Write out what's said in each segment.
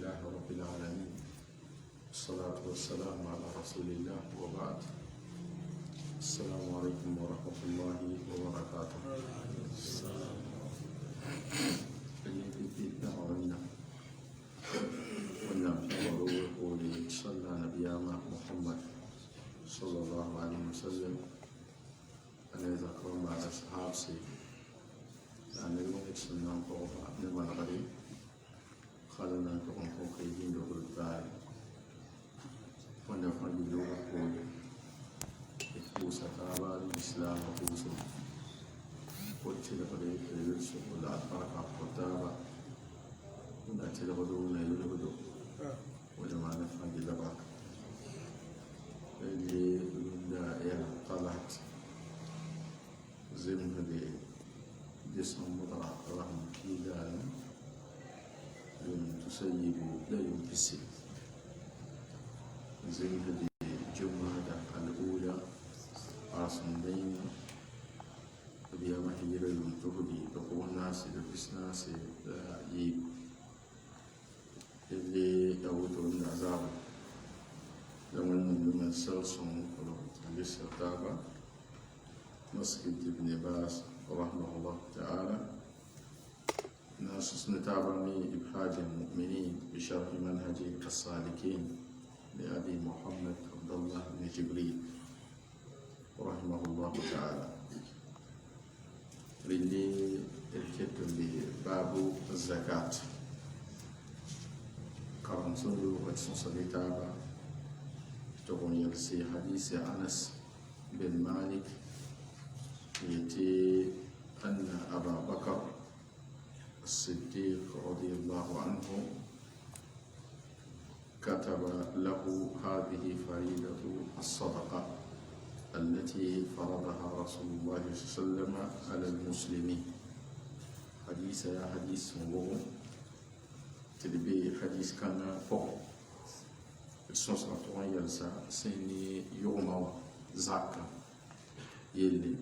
لله رب العالمين، والصلاة والسلام على رسول الله وبعد. السلام عليكم ورحمة الله وبركاته. صلى نبينا محمد صلى الله عليه وسلم أن يذكر بعد أصحاب سي أن يوم يتسنى قوة نما الغريب خلنا تكون فوقيين دخل الدار ونفعل اللغة قولي يفوس تابع الإسلام وفوسه واتل غريب يرسل ولا أتبرك وتابع ونأتل غدونا يلغدو ولما نفعل اللغة اللي لا طلعت زمن جسم مضرع رحم كيدان تسيب لا ينكسر زمن جمادة الأولى عاصمين بيا محيرة ينتهدي تقول ناس لفس ناس يب اللي أوتوا من عذاب لمن سلسون لسه تابع مسجد ابن باز رحمه الله تعالى ناس نتابع من إبحاج المؤمنين بشرح منهج السالكين لأبي محمد عبد الله بن جبريل رحمه الله تعالى اللي الكتب بباب الزكاة قرن صلوا وتسنص لتابع تقول يرسي حديث أنس بن مالك يتي أن أبا بكر الصديق رضي الله عنه كتب له هذه فريضة الصدقة التي فرضها رسول الله صلى الله عليه وسلم على المسلمين. حديث يا حديث مبوغ تدبي حديث كان فوق الصوصة تغير سيني يوم زكاة يلي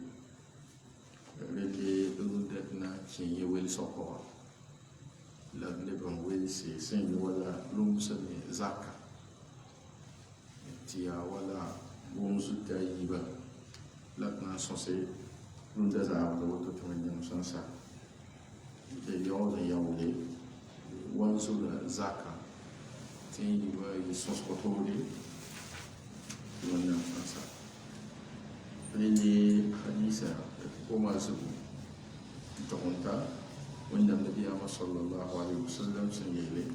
ردنا كي يويل سوكوا لا نبغى ويل سين ولا لومسني زكاة تيا ولا بومز تايبا لكن صوصي لوندا زعاب دوتو تمني مسانسا يوم يولي وانزل زكاة تيجي يسوس كتولي من فرنسا اللي حديثة وما زبو تقنتا وإن النبي صلى الله عليه وسلم سنجيلي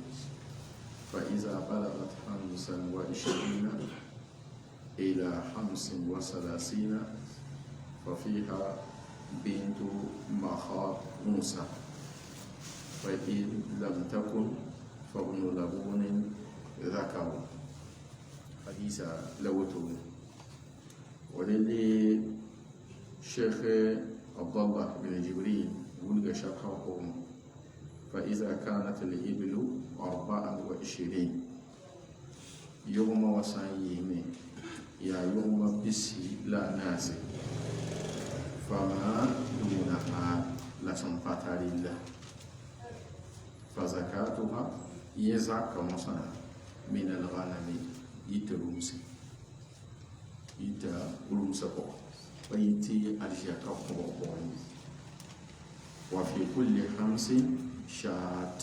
فإذا بلغت 25 إلى 35 ففيها بنت مخاض موسى فإن لم تكن فابن لبون ذكر. حديث لوتو وللي شيخ عبد الله بن جبريل ولقى شرحهم فإذا كانت الإبل 24 يوم وسايمي يا يوم بسي لا ناس فما دونها لا سنفاتها لله فزكاتها يزعك مصنع من الغنم يترمسي يترمسكو ويتي أرجعك قبقوني وفي كل 5 شاة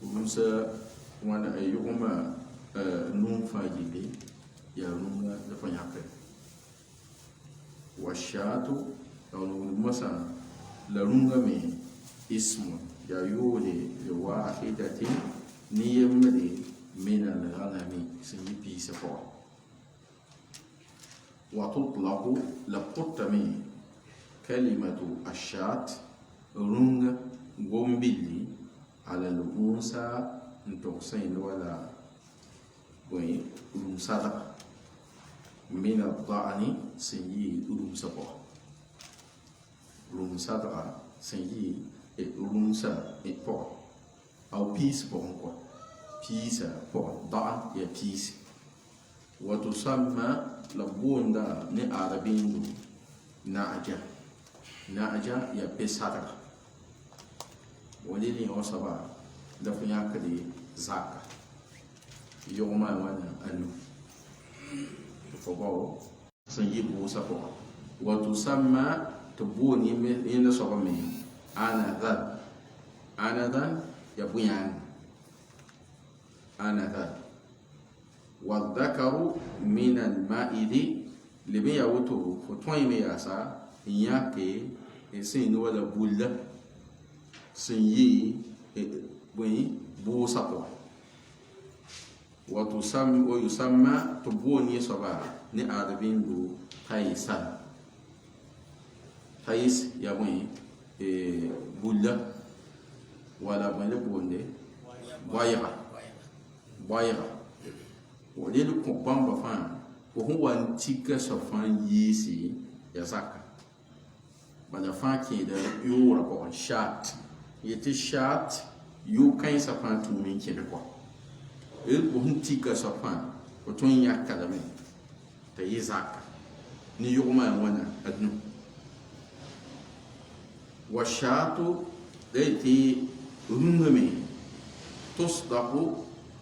رمسا وانا أيهما نوم فاجدي يا رمنا لفنياك والشاة لو مثلا لرمغمي اسم يا يولي لواحدة نيمدي من الغنم سنجي سفوا وتطلق لقطمي كلمة الشاة رنغ غومبيلي على الأنثى نتوسين ولا وين رمسادة من الضأن سنجي رمسفوا رمسادة سنجي رمسا فوا أو بيس فوا بيس فوا ضأن يا بيس وتسمى لبوندا نعربين نعجة يا بسارة وليني أصبع دفن يأكل zaka yoma wana anu fo bo san yibu sa ko wa tusamma tubuni min so ba me ana dan ya buyan ana dan wa dhakaru min al ma'idi libi ya wutu fo toy me yasa yake sin wala bulla sin yi bui bu sa ko wa yusamma tubuni so ba ni adabin du taisan tais ya bui bulla wala bale bonde boyra wale lu ko bamba fa ko huwa tika so fan yisi ya zaka bana fa ke da yura ko shat yeti shat yu kan sa fan tu min ke da ko ko hun tika so fan ko tun yakka da me ta yi zaka ni yuma wana adnu wa shatu dai رنمي تصدق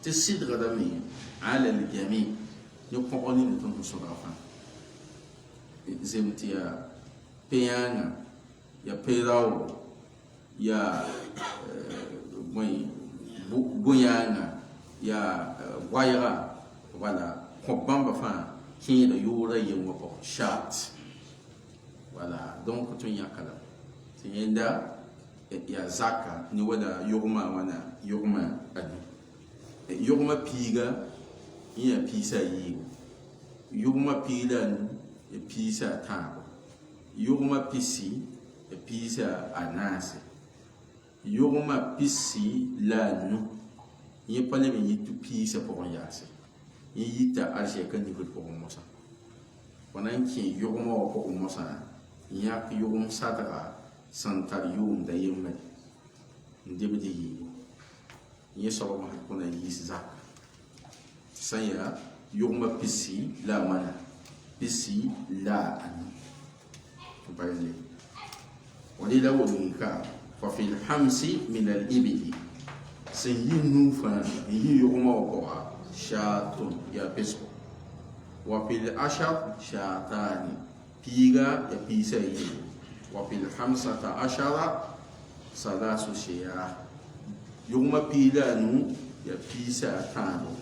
تسيد غدمي على الجميع يقولني لتنكو صرافا زمتيا بيانا يا بيراو يا بويانا يا وايرا ولا كوبامبا فان كين دا يورا يمو شات ولا دونك تنيا كلا تيندا ya zaka ni wada yugma adi yugma piga ya pisa yi yugma pilan ya pisa ta yugma pisi ya pisa anase yugma pisi la nu yi pale me yi tu pisa pour yase yi ta arje kan ni pour mosa wanan ki yugma ko mosa ya yugum sadaka santar yum da yimma ndibdi yi so ma kuna yi zak saya yuma pisi la mana pisi la an bayni wali la wudika fa fil hamsi min al ibli sayyinu fa yi yuma ko shatun ya pesko wa fil ashar shatani piga ya pisa yi وفي 15 3 شياه يوم بيلانو يا بيسا تانو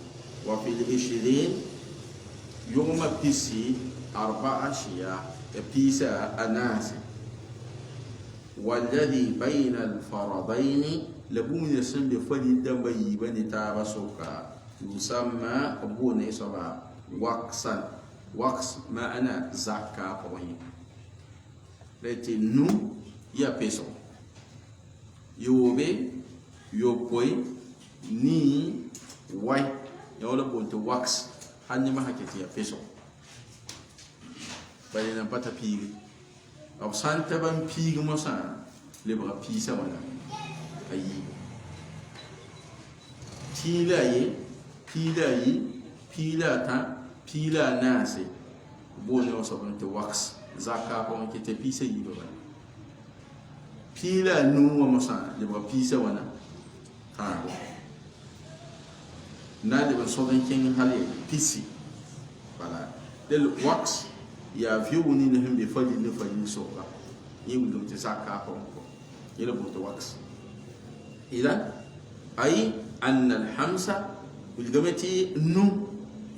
وفي 20 يوم بيسي 4 شياه يا بيسا أناسي والذي بين الفرضين لبون يسمى فلي دمبي بني تابا سوكا يسمى أبون إصبع وقصا وقص ما أنا زكاة قوي leti nu ya peso yobe yopoi ni wai ya wala bonto wax hanni ma haketi ya peso bali na pata pigi ab santa ban pigi mo sa le bra pisa wala ayi pila ta pila nase bone o so bonto wax zaka ko ke te pisa yi ba pila nu wa masa le ba pisa wana ha na de so den king hali pisi voilà del wax ya viu ni ne hembe fali ne fali so ba yi wudum te zaka ko ile bo to wax ila ay an al hamsa bil gamati nu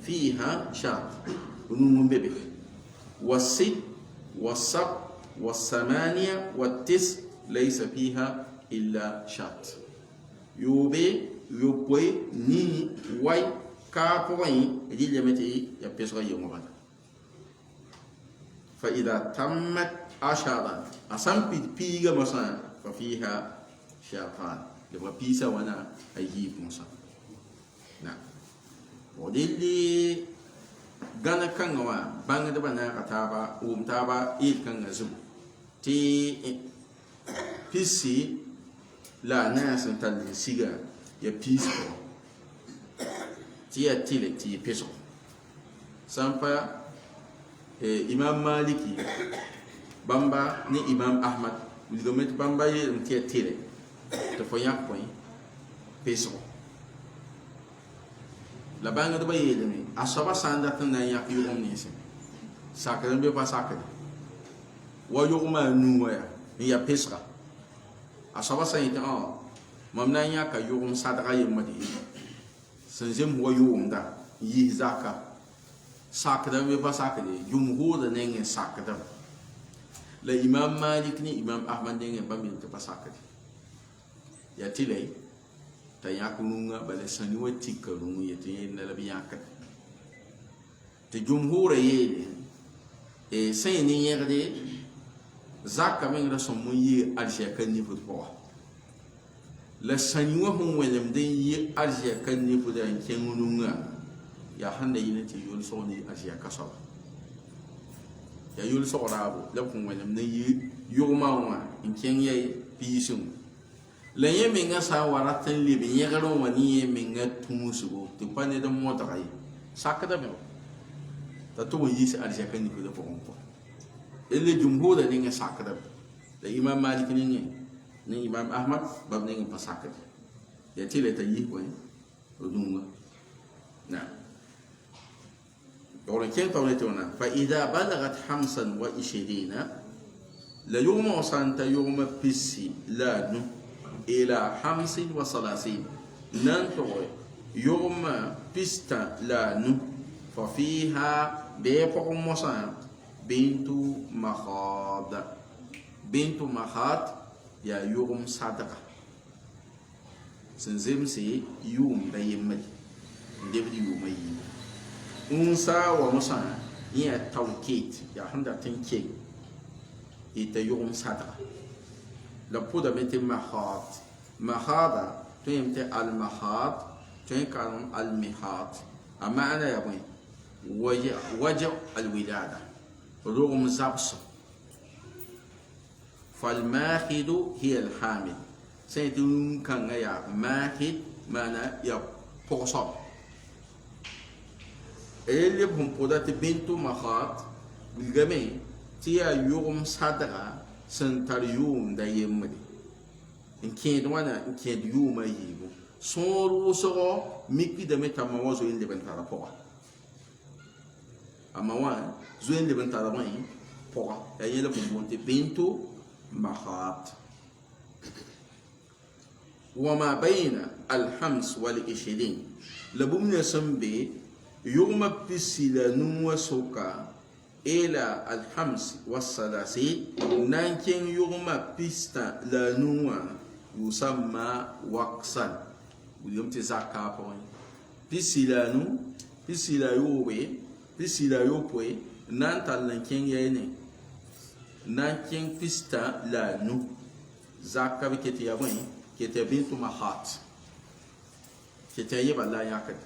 fiha shat nu mbebe wasit والسب والثمانية والتسع ليس فيها إلا شات يوبي ني واي كابوين دي لمتي يبسغ يوم غدا فإذا تمت 10 أسام بيغا مسا ففيها شافان لما بيسا وانا أيهيب مسا نعم ودي gana kanga wa banga da bana kataba taba il kanga zum ti pisi la nasa tal siga ya pisko ti ya tile ti peso sampa imam maliki bamba ni imam ahmad ligomet bamba ye ti tile to foyak point peso la banga de bayele ni asaba sanda tan na yak yugum ni se sakran be pa sakre wa yuguma nuwa ya pesra asaba sayita mam na yaka yugum sadaka yemadi sanjem wa yugum da yi zaka sakra be pa sakre jumhur ne ngi sakra la imam malik ni imam ahmad ne ngi bamin te pa sakre ya tilay ta yakununga bale sani wati karungu yete na la biyakat te jumhur yele e sai ni yerde zakka men da son mun yi arshe kan ni futwa la sani wa hun welem den yi arshe kan ni fuda kenunga ya handa yine te yul so ni arshe kasal ya yul so rabo la kun welem ne yi yugma wa in ken ye pisun la ye menga sa waratan libi yegaro wani ye menga tumusugo to pane da mota kai sakada me ta to yi sa arshe kan ni fuda ko اللي جمهور اللي ساكر الإمام مالك ني إمام أحمد باب ني بساكر يأتي لتيه وين ردوما نعم يقولون كيف تقولون فإذا بلغت 25 ليوم وصلت يوم بسي لا نو إلى 35 ننتظر يوم بستا لا نو ففيها بيبقى مصان بنت مخاض بنت مخاض يا يوم صدقة سنزم سي يوم دا يمدي دبدي يوم يم أنسى ومصان يا توكيت يا حمد تنكي يتا يوم صدقة لابد بنت مخاض مخاض تيمت المخاض تيم كان المخاض أما أنا يا بني وجع الولادة رغم زبص فالماخذ هي الحامل سيدون كان يا ماخذ معنى يا بوصاب اللي بهم قدرت بنت مخاط بالجميع تيا يوم صدقة سنتر يوم دا يمدي إن كان وانا إن كان يوم يجيبو صورو صورو ميكي دمتا موازو اللي بنتارا بوا أما وان زين اللي بنت عربين فوق يعني اللي بنت بنتو مخاط وما بين الخمس والعشرين لبمن سنبي يوم بسيلا نمو سوكا إلى 35 نانكين يوم بستا لا نمو يسمى وقصا ويوم تزاكا بوين بسيلا نو بسيلا يوبي بسيلا يوبي نانتال نانكين ييني نانكين بستا لا نو زاكا بكتي يابوين كتي بنتو مخاط كتي يبا لا ياكد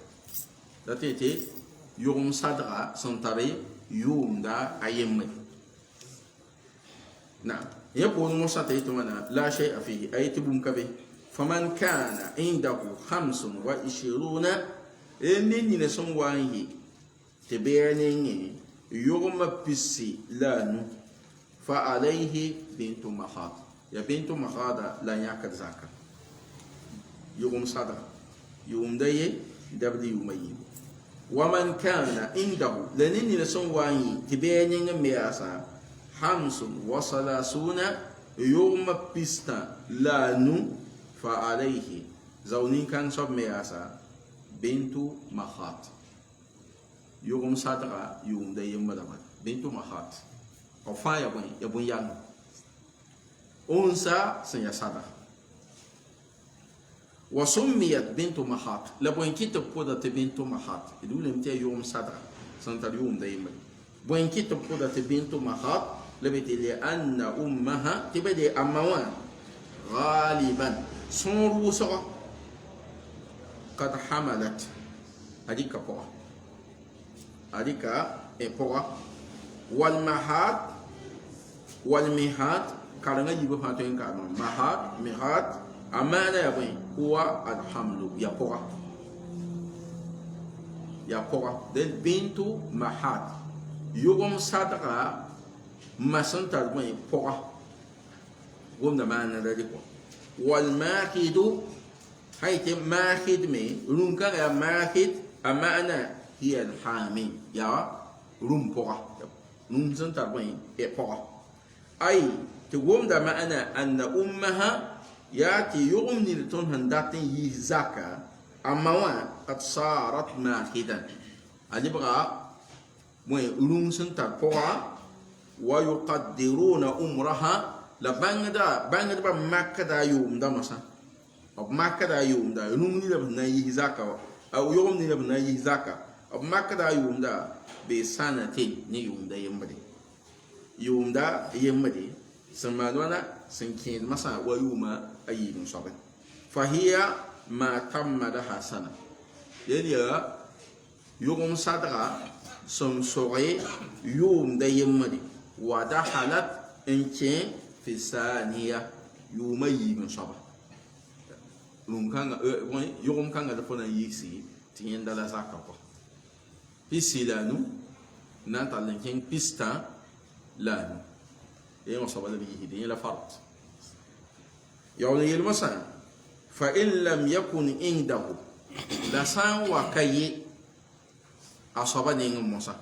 داتيتي يوم صدقة سنتري يوم دا أيمد نعم يقول موسى تيتمنا لا شيء فيه أي تبوم كبه فمن كان عنده 25 إنني نسون وانهي تبيني يوم بسي لا نو فعليه بنت مخاض يا بنت مخاض لا ياكد زاكا يوم صدقة يوم داي دبدي يومين ومن كان عنده لنني نسون وانهي تبيني مياسا 35 يوم بستا لا نو فعليه زونين كان صب مياسا بنت مخاض يوم صدقة يوم دا يمدامد بنت مخاض أو فا يبون يان أنثى سنيا صدقة وسميت بنت مخاض لبوين كتب قدرة بنت مخاض يقول لهم يوم صدقة سنتر يوم دا يمد بوين كتب قدرة بنت مخاض لبتي لأن أمها تبدي أموان غالبا صوروا سوا قد حملت هذيك قوة هذيك قوة والمهات والمهات كارنا يبغى فاتين كارنا مهات أمانة يبغى هو الحمل يا قوة ده بنت مهات يوم صدقة ما سنتر بين قوة قمنا معنا ذلك والماخذ هاي ماخذ مي رونكا يا ماخذ amana hiya alhami ya rum poga num zan tarbai e poga ay ti gomda ma'ana anna ummaha yati yughni ton handatin yi zaka amma wa qad sarat mahidan ali baga moy rum sun tar poga wa yuqaddiruna umraha la bangda ba makka da yum da masa ob makka da yum da rum ni da na yi zaka aw yum ni da na yi zaka ob makka da yum da be sanate ni yum da yambade yum da yambade sama wana sun kin masa wa yuma ayi mun sabe fahiya ma tammada hasana yeliya yum sadra sun sore yum da yambade wa dakhalat inke fi saniya yuma yi mun sabe rum kanga yum kanga da fona yisi tin da la zakka ko pisilanu nanta lenken pista lanu يوم صبر به دين لا فرض يوم المسان فإن لم يكن عنده لسان وكي أصاب نين موسى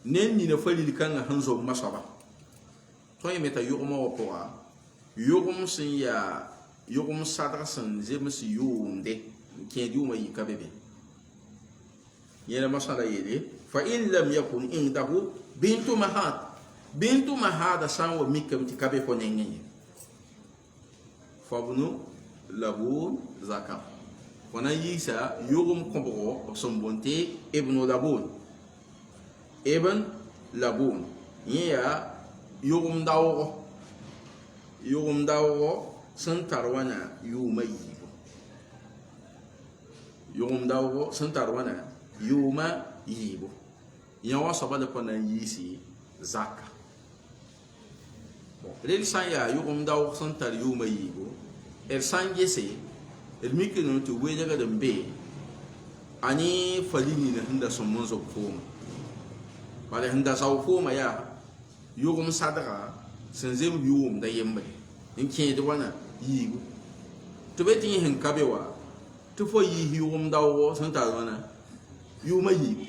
نين نفعل كان هنزو مسابا توي متى يوم وقوا يوم سنيا يوم صدر سن زمس يوم ده كي يوم يكببه يلا مسألة يلي فإن لم يكن عنده بنت مهات bintu mahada san wa mikam ti kabe ko nengi fabnu labun zakam kona yisa yugum kombo sombonte ibnu labun ya yugum dawo san tarwana yumayi yugum dawo san tarwana yuma yibo yawa sabada kona yisi zakka rel san ya yugum daw san tar yuma yigo san gese mikino to we daga dambe ani falini na hinda son mun zo foma wala hinda saw foma ya yugum sadaka san zem yugum da yembe in ke da wana yigo to be tin hin kabewa to fo yi yugum daw san tar wana yuma yigo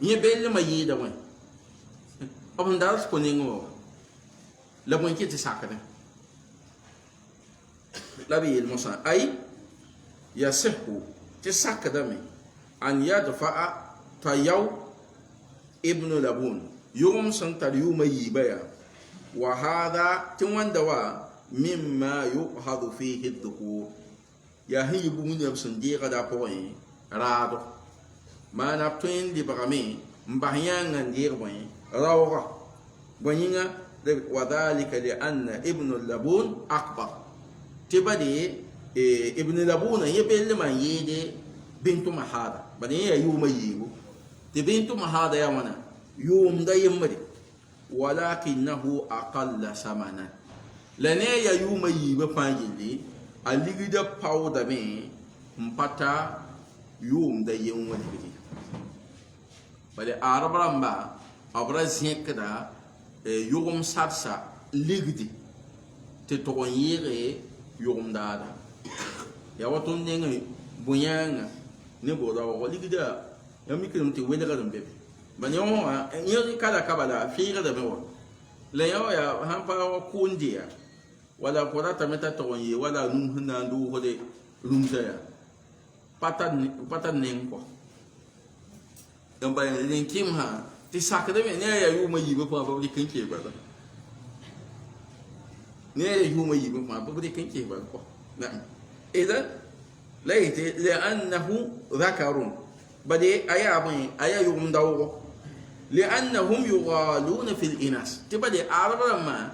ye belle ma yi da wana abun da ko ningo la bon qui te sakane la bi il musa ay yasihu te sakadame an yadfa tayaw ibnu labun yum santar yuma yibaya wa hada tin wanda wa mimma yuhadu fihi dhukur ya hibu mun yabsun diga da poin rado mana twin di bagame mbahyan ndir boy rawga boyinga وذلك لأن ابن اللبون أكبر تبدي ابن اللبون يبل من يدي بنت محادة بدي يوم يجيبو تبنت محادة يا منا يوم دا يمري ولكنه أقل ثمنا لأن يوم يجيبو فانجلي اللي جدا باودا مي مبتا يوم دا يوم يجيبو بدي أعرف رمبا أبرز هيك yugum sarsa ligdi te to yire yugum dada ya waton nenga bunyanga ne boda wa ligda ya mikirum te wenda gadum bebe banyo yiri kala kabala fiira da mewa le ya han pa wa kundia wala korata meta to yi wala num hina ndu hode rumsa ya patan nenko yamba len kim ha ti sakade me ne ya yuma yibe pa ba kan ke ba ne ya yuma yibe pa ba kan ke ba ko na idan laiti li'annahu dhakarun bade aya yum dawo li'annahum yughaluna fil inas tibade arama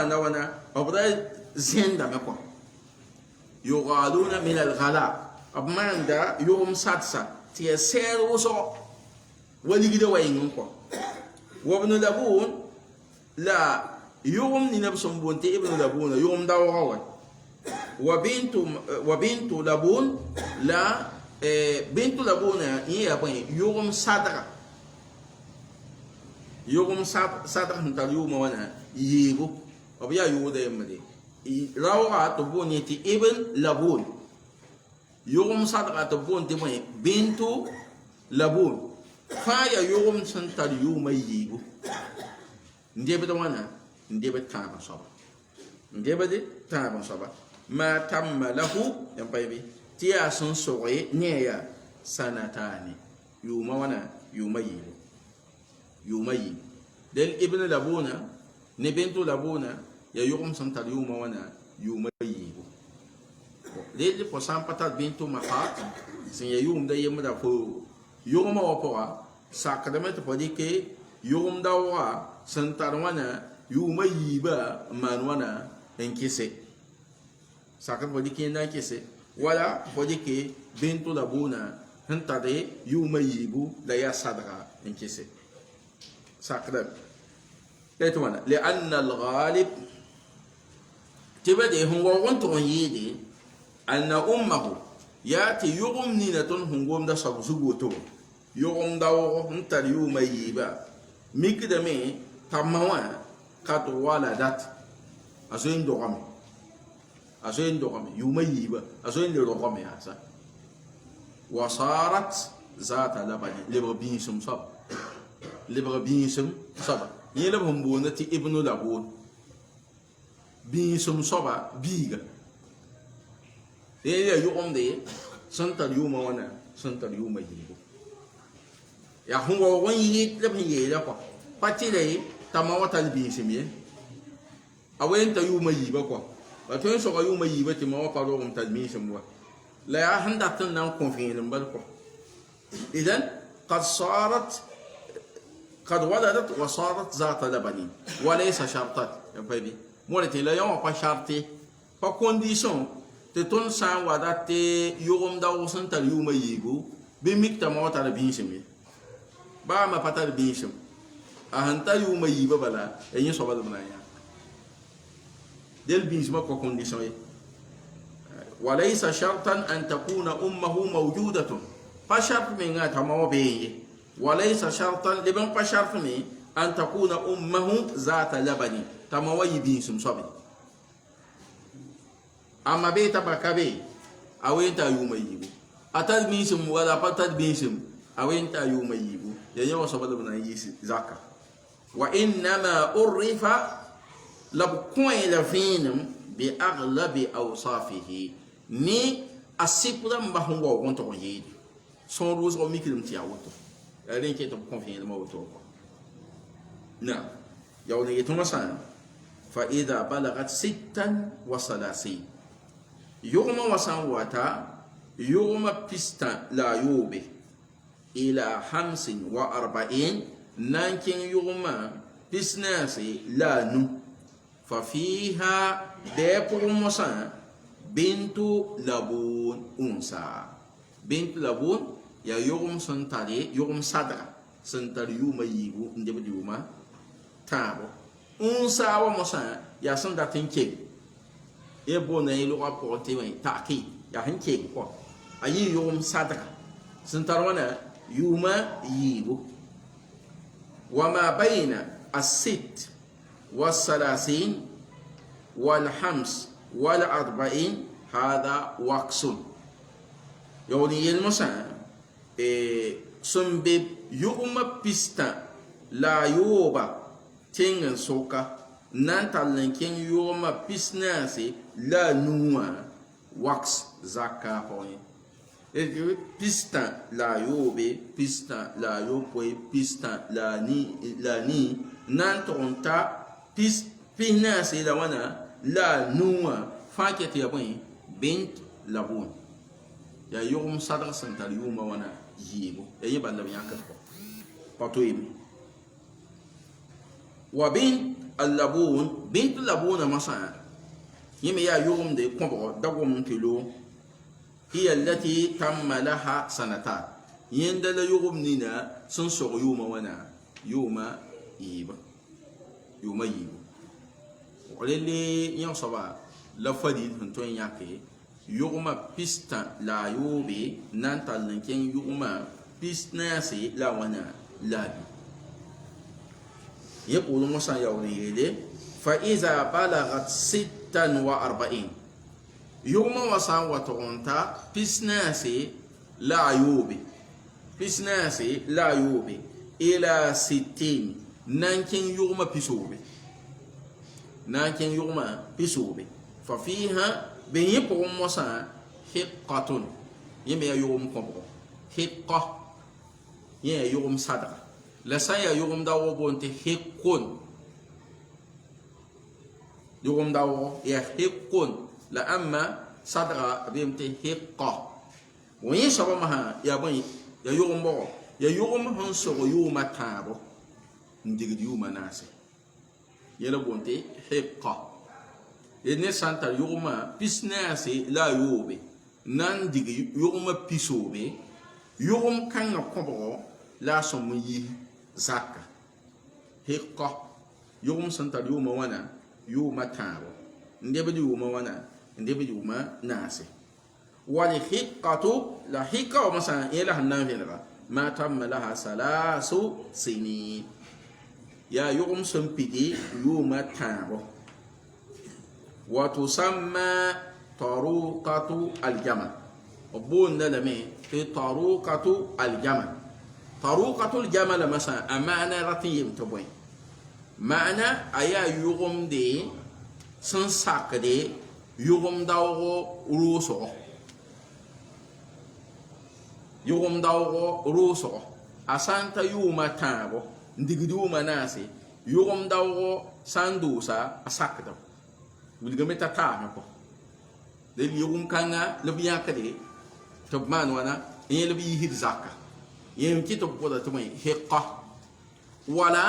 na wana abra zinda mako yughaluna min al ghala abmanda yum satsa ti seru so wali gida wayin ko wabnu labun la yum ni nabsum bunti ibnu labun yum dawo wa bintu labun la bintu labun yi ya ban yum sadaka ntar yum wana yigo obiya yuda yamde rawa to boni ti ibn labun yugum sadqa to bon te moy bintu labun fa ya yugum san tar yuma yibu ndebe to wana ndebe ta ba soba ndebe de ta ba soba ma tamma lahu yan paybi tiya sun soye ne ya sanatani yuma wana yuma yibu del ibn labuna ne bintu labuna ya yugum san tar yuma wana yuma yibu lele po san patat bintu mahat sin ya yum da yem da fo yum ma po sakadame to podi ke yum da wa san tarwana yuma yiba manwana en kise sakat podi ke na kise wala podi ke bintu labuna hanta de yuma yibu da ya sadaka en kise sakadam letwana li anna al ghalib tibade hon wa wonto yidi anna ummahu yati yugum ninatun hungum da sabu sugoto yugum da wo ntar yuma yiba mikda me tamawa kat waladat azoin dogam yuma yiba azoin le dogam ya sa wasarat zata labani libra binsum sab yele bombona ti ibnu labun binsum saba biga ya yugum de santar yuma wana santar yuma yibu ya hungo wan yi lebin yi da ko patile tamawa talbi simye awen ta yuma yiba ko ba to so ga yuma yiba ti mawa paro um talbi simwa la ya handa tan nan konfin bal ko idan قد ولدت وصارت ذات لبن وليس شرطا يا بيبي مولتي لا يوم با شرطي با كونديشن تتون سان ودات يوم دا وسن تال يوم ييغو بميكتا موتا بينشمي با ما فتا بينشم اهنتا يوم ييبا بلا اي سو بلا بنايا ديل بينشما كو كونديشن وليس شرطا ان تكون امه موجوده فشرط من تمام بيه وليس شرطا لبن بشرط من ان تكون امه ذات لبن تموي بينشم صبي اما بيتا بكبي اوينتا يوم ييبو اتاد بينشم ولا باتاد بينشم اوينتا يوم ييبو يعني وصبد بنا يس زكا وانما عرف لبكون لفينم باغلب اوصافه ني اسيبلا مبهو وونتو ييدي سون روز او ميكلم تياوتو rien qui est confié le mot autour. Non. Il y a une étoile فإذا بلغت 36 يوم وسان واتا يوم بيستا لا يوبي إلى 45 نانكين يوم بيسناسي لا نو ففيها ديبور مسان بنت لبون أنثى بنت لبون ya yogum santare yogum sadra santar yuma yibu ndebe yuma tabo sawa mosa ya sanda tinke e bona ilo aporte wen taki ya hinke ko ayi yogum sadra santar wana yuma yibu wama baina as-sitt was-salasin wal-khams wal-arba'in hada waqsun yoni yel mosa sombe yuguma pista la yoba tengen soka nan talen ken yuguma pisnase la nuwa wax zakka point pista la yobe pista la yopoe pista la ni nan tonta pisnase la wana la nuwa fakete ya point bint labun ya yugum sadra santal yuma wana yibo ya balla yanka ko patoyim wa bint al-labun masa yimi ya yugum de kombo dagum kilo hiya allati tamma laha sanatan yenda la yugum nina sun so yuma wana yuma yibo olele yan soba la fadil hunton yake yuguma pista la yobe nan talin ken yuguma pisnasi la wana labi yaqulu musa yawni yede fa iza balagat 46 yʋgmã wã sã n wa tog n ta pisnaase la a yoobe pisnaase la a yoobe ila 60 nan kẽng yʋgmã pisoobe nan kẽng yʋgmã pisoobe fa fiha bɩ yẽ pʋgẽ mosã hiqqatun yẽ me yaa yʋgm kõbgo hiqqa yẽ yaa yʋgm sadga la sã n yaa yʋgm daoogo boond tɩ hiqqun yʋgm daoogo yaa hiqqun la amma sadga bɩm tɩ hiqqa wã yẽ soaba masã yaa bõe yaa yʋgm bao yaa yʋgm sẽn sog yʋʋmã tãabo n digd yʋʋmã naase yẽla boond tɩ hiqqa d ne sã n tar yʋgmã pis naase la a yoobe nan dig yʋgmã pisoobe yʋgm kãngã kõbgo la a sõm n yi zaka hiqqa yʋgm sẽn tar yʋʋmã wãna yʋʋmã tãabo n debd yʋʋmã wãna n debd yʋʋmã naase wal hiqqatu la hiqqa wã masã yẽla sẽn na n vẽnega ma tamma laha salasu sinin yaa yʋgm sẽn pidi yʋʋmã tãabo wa tusamma taruqatu aljamal b boonda lame tɩ taruqatu aljamal taruqatu aljamal masã a maana rat n yem tɩ bõe maana a yaa yʋgemde sẽn sakde yʋgem daoogo roosgo yʋgem daoogo roosgo a sã n ta yʋʋmã tãabo n digd yʋʋmã naase yʋgem daoogo sã n doosa a sakdb wilgame t'a taame kɔ la yʋgem kãngã la b yãkde tɩ b maan wãna n yẽl b yisd zaka yẽm kɩ tɩ b bʋda tɩ bõe hiqa wala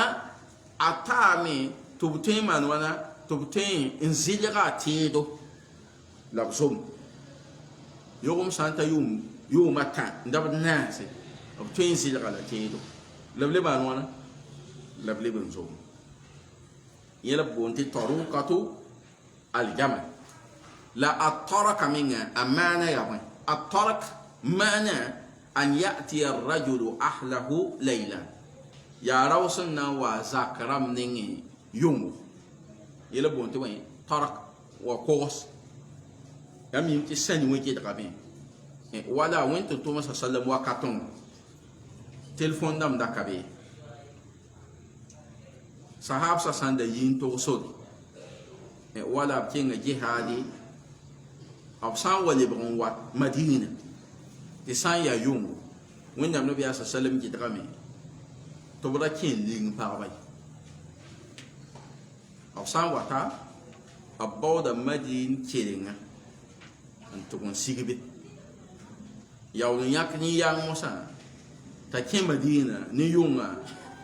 a taame tɩ b tõe n maan wãna tɩ b tõe n zɩlga a teedo la b zom yʋgem sã n ta yʋʋmã tã n dab d naase b tõe n zɩlga la teedo la b le maan wãna la b leb n zom yẽla b boond tɩ taruqatu aljamal la الترك منها أمانة يا بني الترك معنى أن يأتي الرجل أهله ليلا يا روسنا وذكر من يوم يلبون توين ترك وقوس يم يمتي سني وجد قبين ولا وين تتوما سلم وكاتون تلفون دم دكابي صحاب سند ينتو صد ولا بتينا جهادي b sã n wa lebg n wat madina tɩ sã n yaa yʋngo wẽnnaam nabiyaa sa sallam gɩdgame tɩ b ra kẽen ling pagba ye b sã n wata b baooda madin kelengã n tʋg n sigbe yaool n yãk nin-yãng mosã t'a kẽ madina ne yʋngã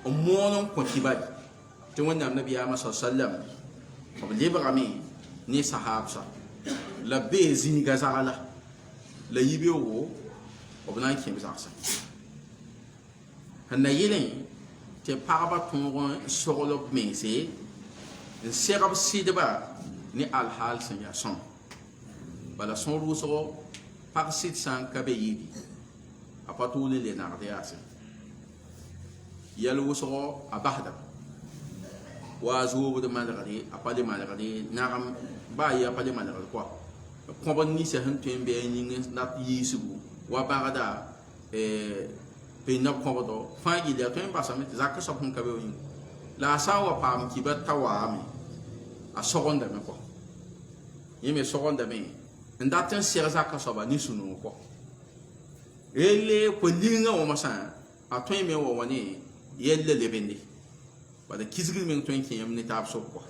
n moon n kõ kiba ye tɩ wẽnnaam nabiyaamã sa sallam b lebgame ne sahabsa la bee zĩiga zagla la yibeoogo b na n kẽb zagsã sẽn na yɩlẽ tɩ pagba tõog n sogl b mense n segb sɩdba ne alhaal sẽn yaa sõm bala sõor wʋsgo pag sɩd sã n ka be yɩɩdi a pa tʋʋl n le nagd yaase yɛl wʋsgo a basda waa zoobd malgde a pa le malgde nagem baa yɩ a pa le malgd koa kõb ninsã sẽn tõe n be a yĩng n dat yiisgu wa bagda pẽnna b kõbdo fãa gɩll yaa tõe n basame tɩ zak soab sẽn ka be yĩng la a sã n wa paam kiba ta waame a sogendame kɔ yẽ me sogendame n dat n seg zaka soaba ne sũ-noog kɔ relle ko lingã wã masã a tõe me n wa wa ne yɛl la lebende bala kisgr meng tõe n kẽ yãmb ne taab sob kɔ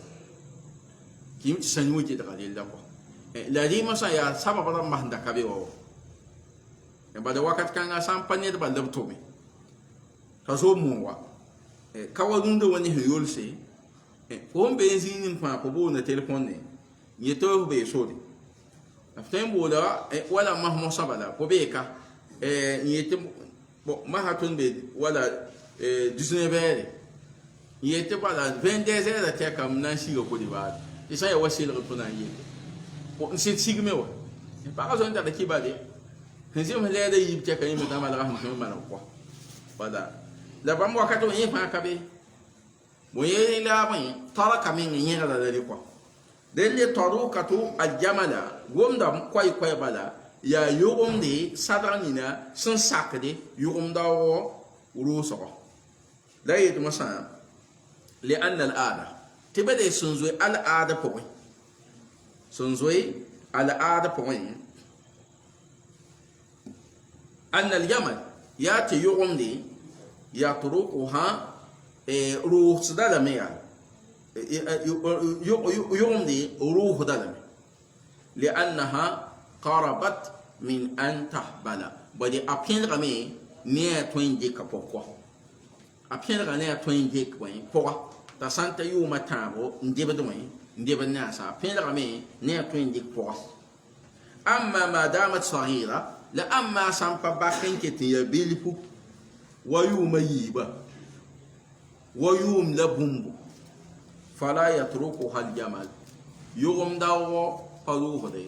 kɩɩm tɩ sãn wã gɩdga rella kɔ la rɩɩmã sã n yaa sabab rãmb sẽn da ka be wa bala wakat kãngã sã n pa nedbã la b tʋme t'a zob moon wa ka wa rũndã wa ne sẽn yolse fo n be n zĩig nin fãa fo boonda telefõn ne n yet tɩ f bee sore f tõe n boola wala mas mosã bala fo beeka n yet tɩ masã tõnd be wala 19 heure n yet tɩ bala 22 heure tɛka m na n siga kode baade tɩ sã n yaa wa selg tɩ na n yelle n sɩd sigme wa pagã zoe n tara kibale sẽn zems lɛɛda yiib tɛka yẽ me tã malga sẽn tõe n malg kɔ bala la bãmb wakat wã yẽ fãa ka be bõe ye la bõe taraka meng n yẽgra la re kɔ delle tarukatu aljamala gomda koy bala ya yugumde sadranina sun sakde yugumda wo ruso la yit masa li anna al ada tibade sunzoi al ada point sunzoi al ada point anna al yamal yati yugumde ya turukuha ruh sadala meya يغمدي روح دلم لأنها قربت من أن تحبل بدي أبين رمي نيا توين جيك بوكو أبين رمي توين جيك وين بوكو تسانت يوم تامو نديب دوين نديب الناس أبين رمي نيا توين جيك بوكو أما ما دامت صغيرة لأما سامبا باكين كتير بيلفو ويوم ييبا ويوم لبومبو فلا يتركها الجمل يوم داو فلوه دي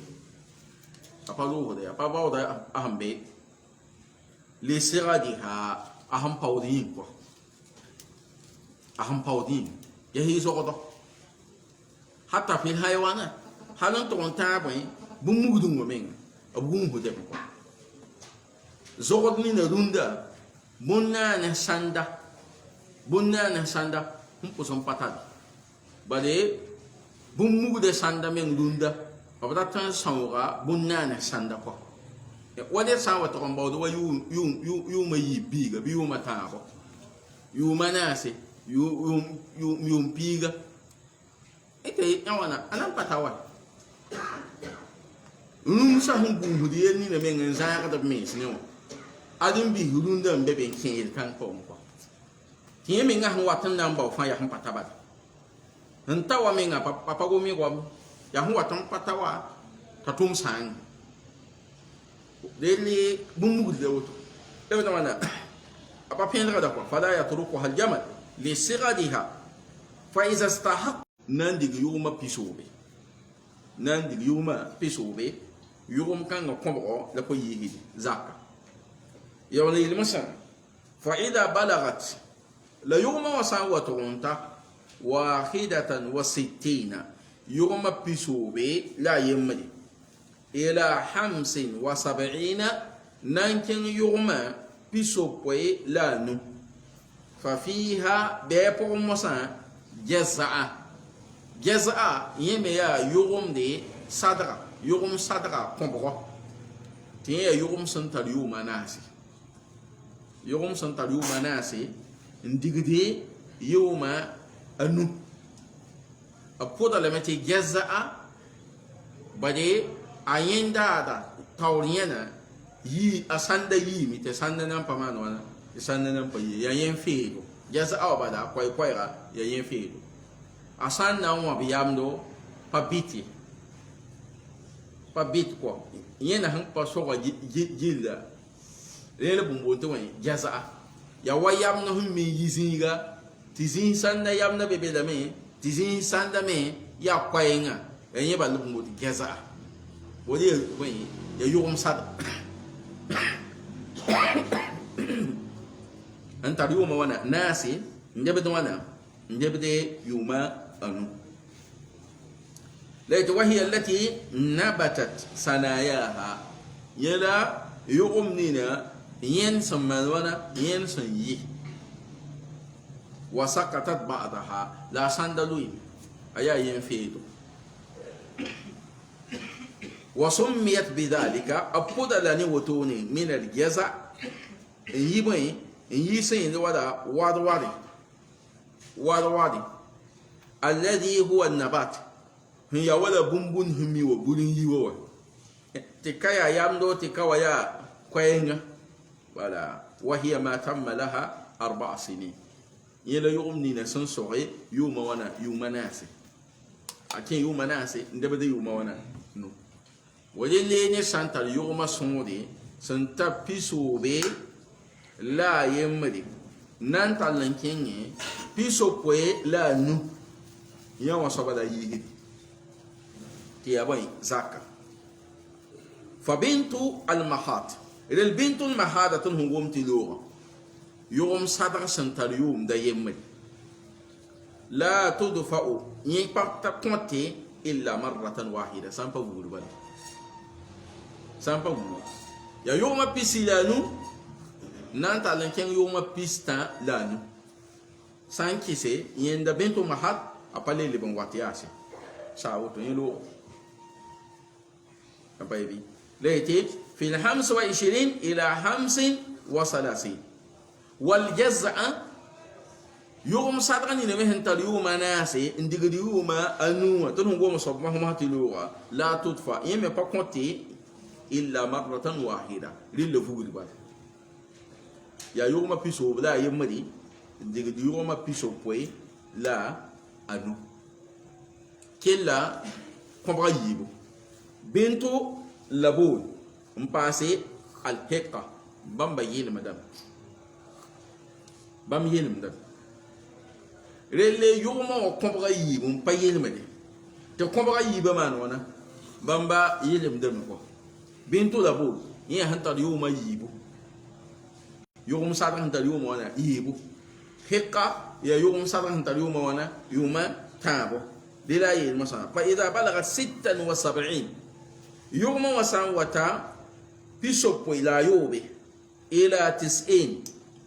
أباو دي أهم بي لسرادها أهم باودين يهي زغضة حتى في الحيوانات هل تقول تابعين بمودون ومين أبوهم هدف زغض من روندا بنا نساندا هم قسم پتاد bade bummu de sanda men lunda abata tan sawga bunana sanda ko wade sawa to on bawdo yu mayi biga bi yu mata ko yu manase yu piga ite yawana anan patawa sa hum bu de ni na men zaka da mes ne adin bi lunda mbebe kin kan ko ko tiye men nga watan nan baw fa ya han pataba ntawa menga papa gomi gwam ya huwa ton patawa tatum sang deli bumugu de woto ewa tamana apa pendra da ko fada ya turuku hal jamal li sigadiha fa iza istahaq nandi yuma pisobe yum kan ko ko la ko yihi zakka yawna ilmusan fa ida balagat la yuma wasawa tunta واحدة وستين يوم بسوبي لا يمدي إلى 75 نانكن يوم بسوبي لا نو ففيها بيبو مسان جزاء يميا يوم دي صدقة يوم صدقة كمبرو تيه يوم سنتر يوم ناسي نديغدي يوم anu apoda le meti jazaa bade ayenda da tawriyana yi asanda yi mi te sanda nan pa manwana sanda nan pa yi ya yen feedo jazaa bada koy ra ya yen feedo asanda wa biyamdo pa biti ko yena han pa so ga jilda le bumbo to wen jazaa ya wayam no mi yizinga tizin sanda yamna bebe da me tizin sanda me ya kwayenga enye ba lubu di gaza wodi wen ya yugum sada anta yuma wana nasi ndebe yuma anu laita wahiya allati nabatat sanayaha yala yugum nina yen samanwana yen sanyi وسقطت بعضها لا سندلوين أيا ينفيدو وسميت بذلك أبدا لني وتوني من الجزع يبين يسين ولا وادي الذي هو النبات هي ولا بومبون همي وبولين يوا تكايا يامدو تكاويا كوينغ ولا وهي ما تم لها 4 سنين yela yugumni na san sore yuma wana yuma nasi akin yuma nasi ndebe yuma wana no wajin ne santal yuma sonde santa pisobe la yemdi nan talan kenye piso poe la nu yawa sobada yihi ti abai zakka fa bintu al mahat ila al bintu al mahadatun hum tilura يوم صدر سنتريوم دا يمد لا تدفعوا ينبقى تقوتي إلا مرة واحدة سامبا بول سامبا بول يا يوم بيسي لانو نانتا لنكين يوم بيستا لانو سانكيسي يندا بنتو محات أبالي لبن واتياسي ساوتو يلو أبايبي ليتي في 25 إلى 35 والجزء يوم صادقني نمهن تليوم ناسي انديك يوم أنو تنهم قوم صبما هم هتلوها لا تدفع يمي باكونتي إلا مرة واحدة للفوق البال يا يوم بيسو لا يمدي انديك يوم بيسو بوي لا أنو كلا كمبرا يبو بنتو لابول مباسي الحقة بامبا يل مدام بام يل مدام rele yugma wa kombra yibum pa yelmede te kombra yiba man wana bamba yelem dem ko bintu la bo yin hanta yuma yibu yugum sadra hanta yuma wana yibu hekka ya yugum sadra hanta yuma wana yuma tabo dila yel masa fa idha balagat 76 yugma wasan wata pisopo ila yobe ila 90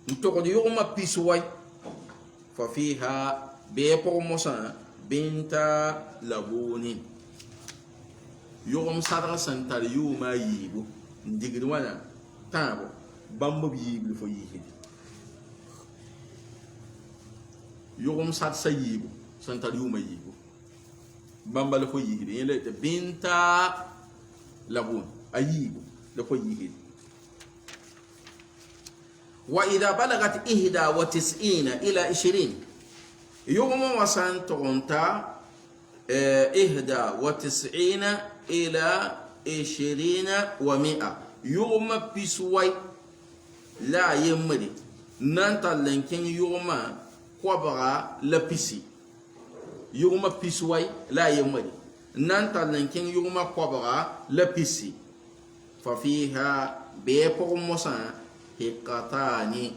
ntoko yugma piswai ففيها بيبو موسى بنت لبون يوم صدر سنتر يوم ييبو نديغ وانا تابو بامبو بييبو فو ييهي يوم صدر سييبو سنتر يوم ييبو بامبا لفو ييهي يلي بنت لبون اييبو لفو ييهي وإذا بلغت 91 إلى 20 يوم وسان تغنتا 91 إلى 20 و100 يوم بيسوي لا يمري نانتا لنكين يوم كوبرا لبيسي يوم بيسوي لا يمري نانتا لنكين يوم كوبرا لبيسي ففيها بيبو موسى hikatani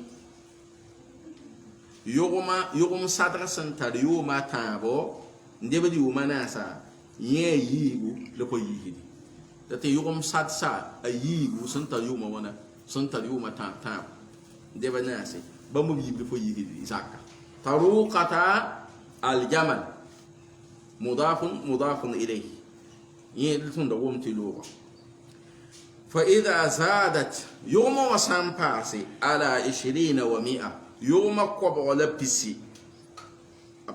yugum sadra santar yuma tabo ndebe yuma nasa ye yigu le ko yihidi date yugum sadsa ayigu santar yuma wana santar yuma tam ndebe nasi bamu yigu fo yihidi zaka taruqata aljamal mudafun ilayhi ye tun da wumti luwa فإذا زادت يوم وسام باسي على 20 و100 يوم كوبر لبسي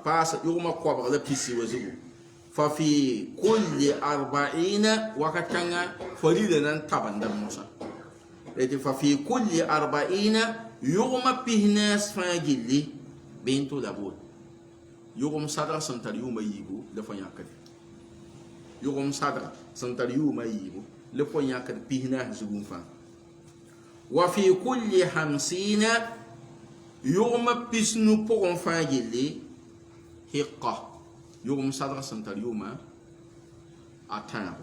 باس يوم كوبر لبسي وزبو ففي كل 40 وكتنا فريدنا تبان دموسا لكن ففي كل 40 يوم بهناس فاجلي بنتو لابول يوم صدر سنتر يوم يجيبو لفنياكد يوم صدر سنتر يوم يجيبو لفون ياكد بيهنا زغون فان وفي كل 50 يوم بيسنو بوغون فاجلي حقه يوم صدر سنتر يوم اتان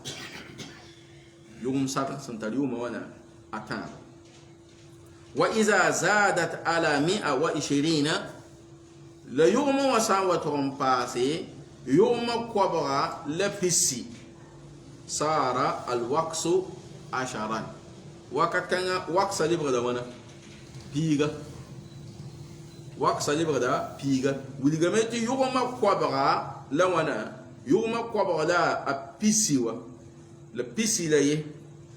يوم صدر سنتر يوم وانا اتان واذا زادت على 120 لا يوم وساوتهم باسي يوم كبرى لبسي صار الوقس 10 وكتنا وقس لبغدا وانا بيغا وقس لبغدا بيغا ولغمتي يوم كبرى لا وانا يوم كبرى لا ابيسيوا لا بيسي لاي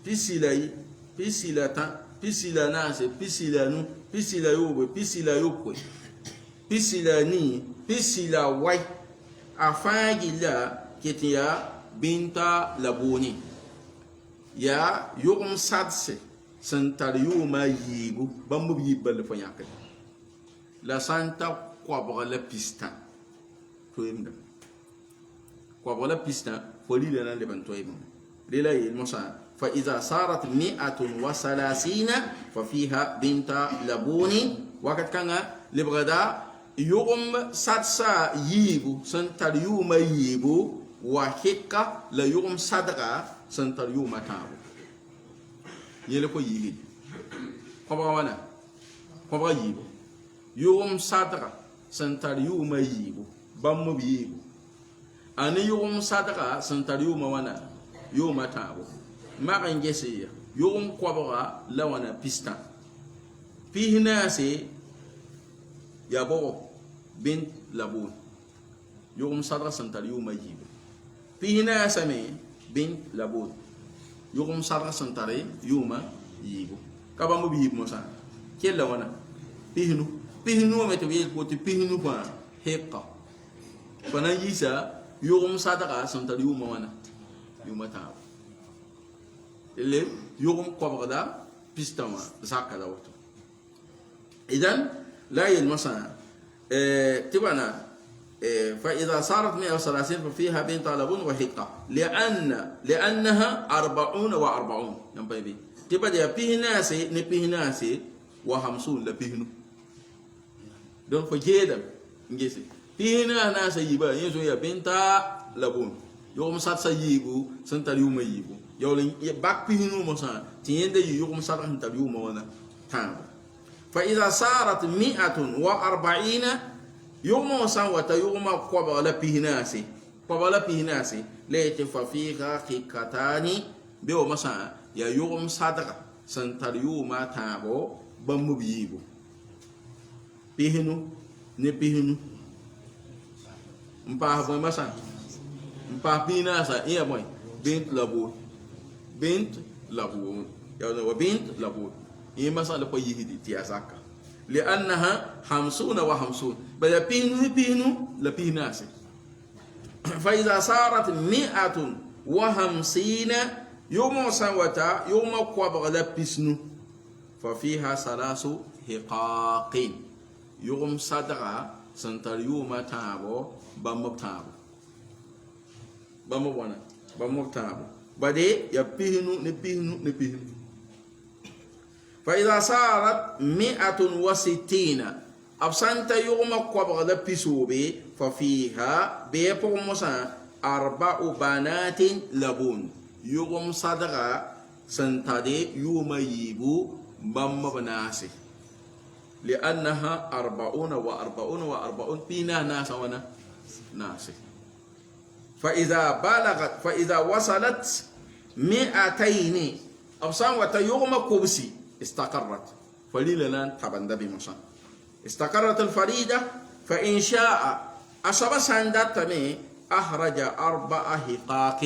بيسي لاي بيسي لا تا بيسي لا ناس بيسي لا نو بيسي لا يوب بيسي لا يوكو بيسي لا ني بيسي لا واي افاجي لا كتيا بنتا لبوني يا يوم سادسي سنتر يوم ييبو بامبو ييبل فنياك لا سانتا كوابغ لا بيستا تويمدا كوابغ لا بيستا فولي لنا لبن تويم للا المسا فإذا صارت 130 ففيها بنتا لبوني وقت كان لبغدا يوم سادسا ييبو سنتر يوم ييبو وحكا لا يوم صدقة سنتر يوم تابو يلكو يجي كبر وانا كبر يجيبو يوم صدقة سنتر يوم يجيبو بامو بيجيبو ani yugum sadaka santar yuma wana yuma tabo magan gese yugum kwabra la wana pistan pihna se yabo bint labun yugum sadaka santar yuma yibo pihna same bint labun yugum sadaka santare yuma yibo kaba mo biib mo sa kella wana pihnu me to yel ko ti pihnu ba hekka fana yisa yugum sadaka santar yuma wana yuma ta ele yugum ko bada pistama zakka da wato idan la yel masa tibana فإذا صارت 130 ففيها بين طالبون وحقة لأنها 40 و40 ينبغي بي تبدا فيه ناس نبيه ناس و50 لبيهنو دون فجيدا نجيسي فيه ناس يبا يزو يا بنتا لبون يوم سات سيبو سنتر يوم يبو يولين باك بيهنو مسا تيند يوم سات سنتر يوم وانا تام فإذا صارت 140 يوم وسوات يوم قبل بهناسي قبل بهناسي ليت ففيها خكتان بيو مسا يا يوم صدقة سنتر يوم تابو بمو بيبو بهنو نبهنو مباه بوي مسا مباه بهناسا إيه بوي بنت لابو يا وبنت لابو إيه مسا لبوي يهدي تيازاكا لأنها 50 و50 بدا بينو لبيناسي فإذا صارت 150 يوم سنوتا يوم قبغ لبسنو ففيها 3 حقاق يوم صدقة سنتر يوم تابو بمب تابو بدي يبينو نبينو فإذا صارت 160 أبسنت يوم قبغ بسوبي ففيها بيبو مسا 4 بنات لبون يوم صدقة سنتدي يوم يبو بم بناسي لأنها 40 و40 بينا ناس وانا ناسي فإذا وصلت 200 أبسان وتيوم كوبسي استقرت فليلنا تبند بمشان استقرت الفريدة فإن شاء أصاب سندتني أخرج 4 حقاق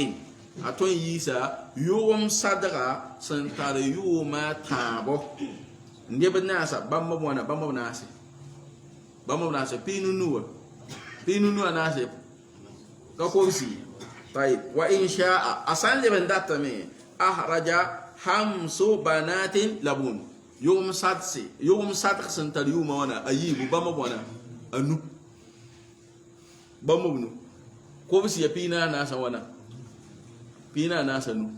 أتون يسا يوم صدقة سنتار يوم تابو نجيب الناس بمبو ناسي بينو ناسي كوكوسي طيب وإن شاء أصلا لبندتني أخرج 5 بنات لبون يوم صدق سنتر يوم وانا أيب بما وانا أنو بما بنو كوبس يبينا ناس وانا بينا ناس أنو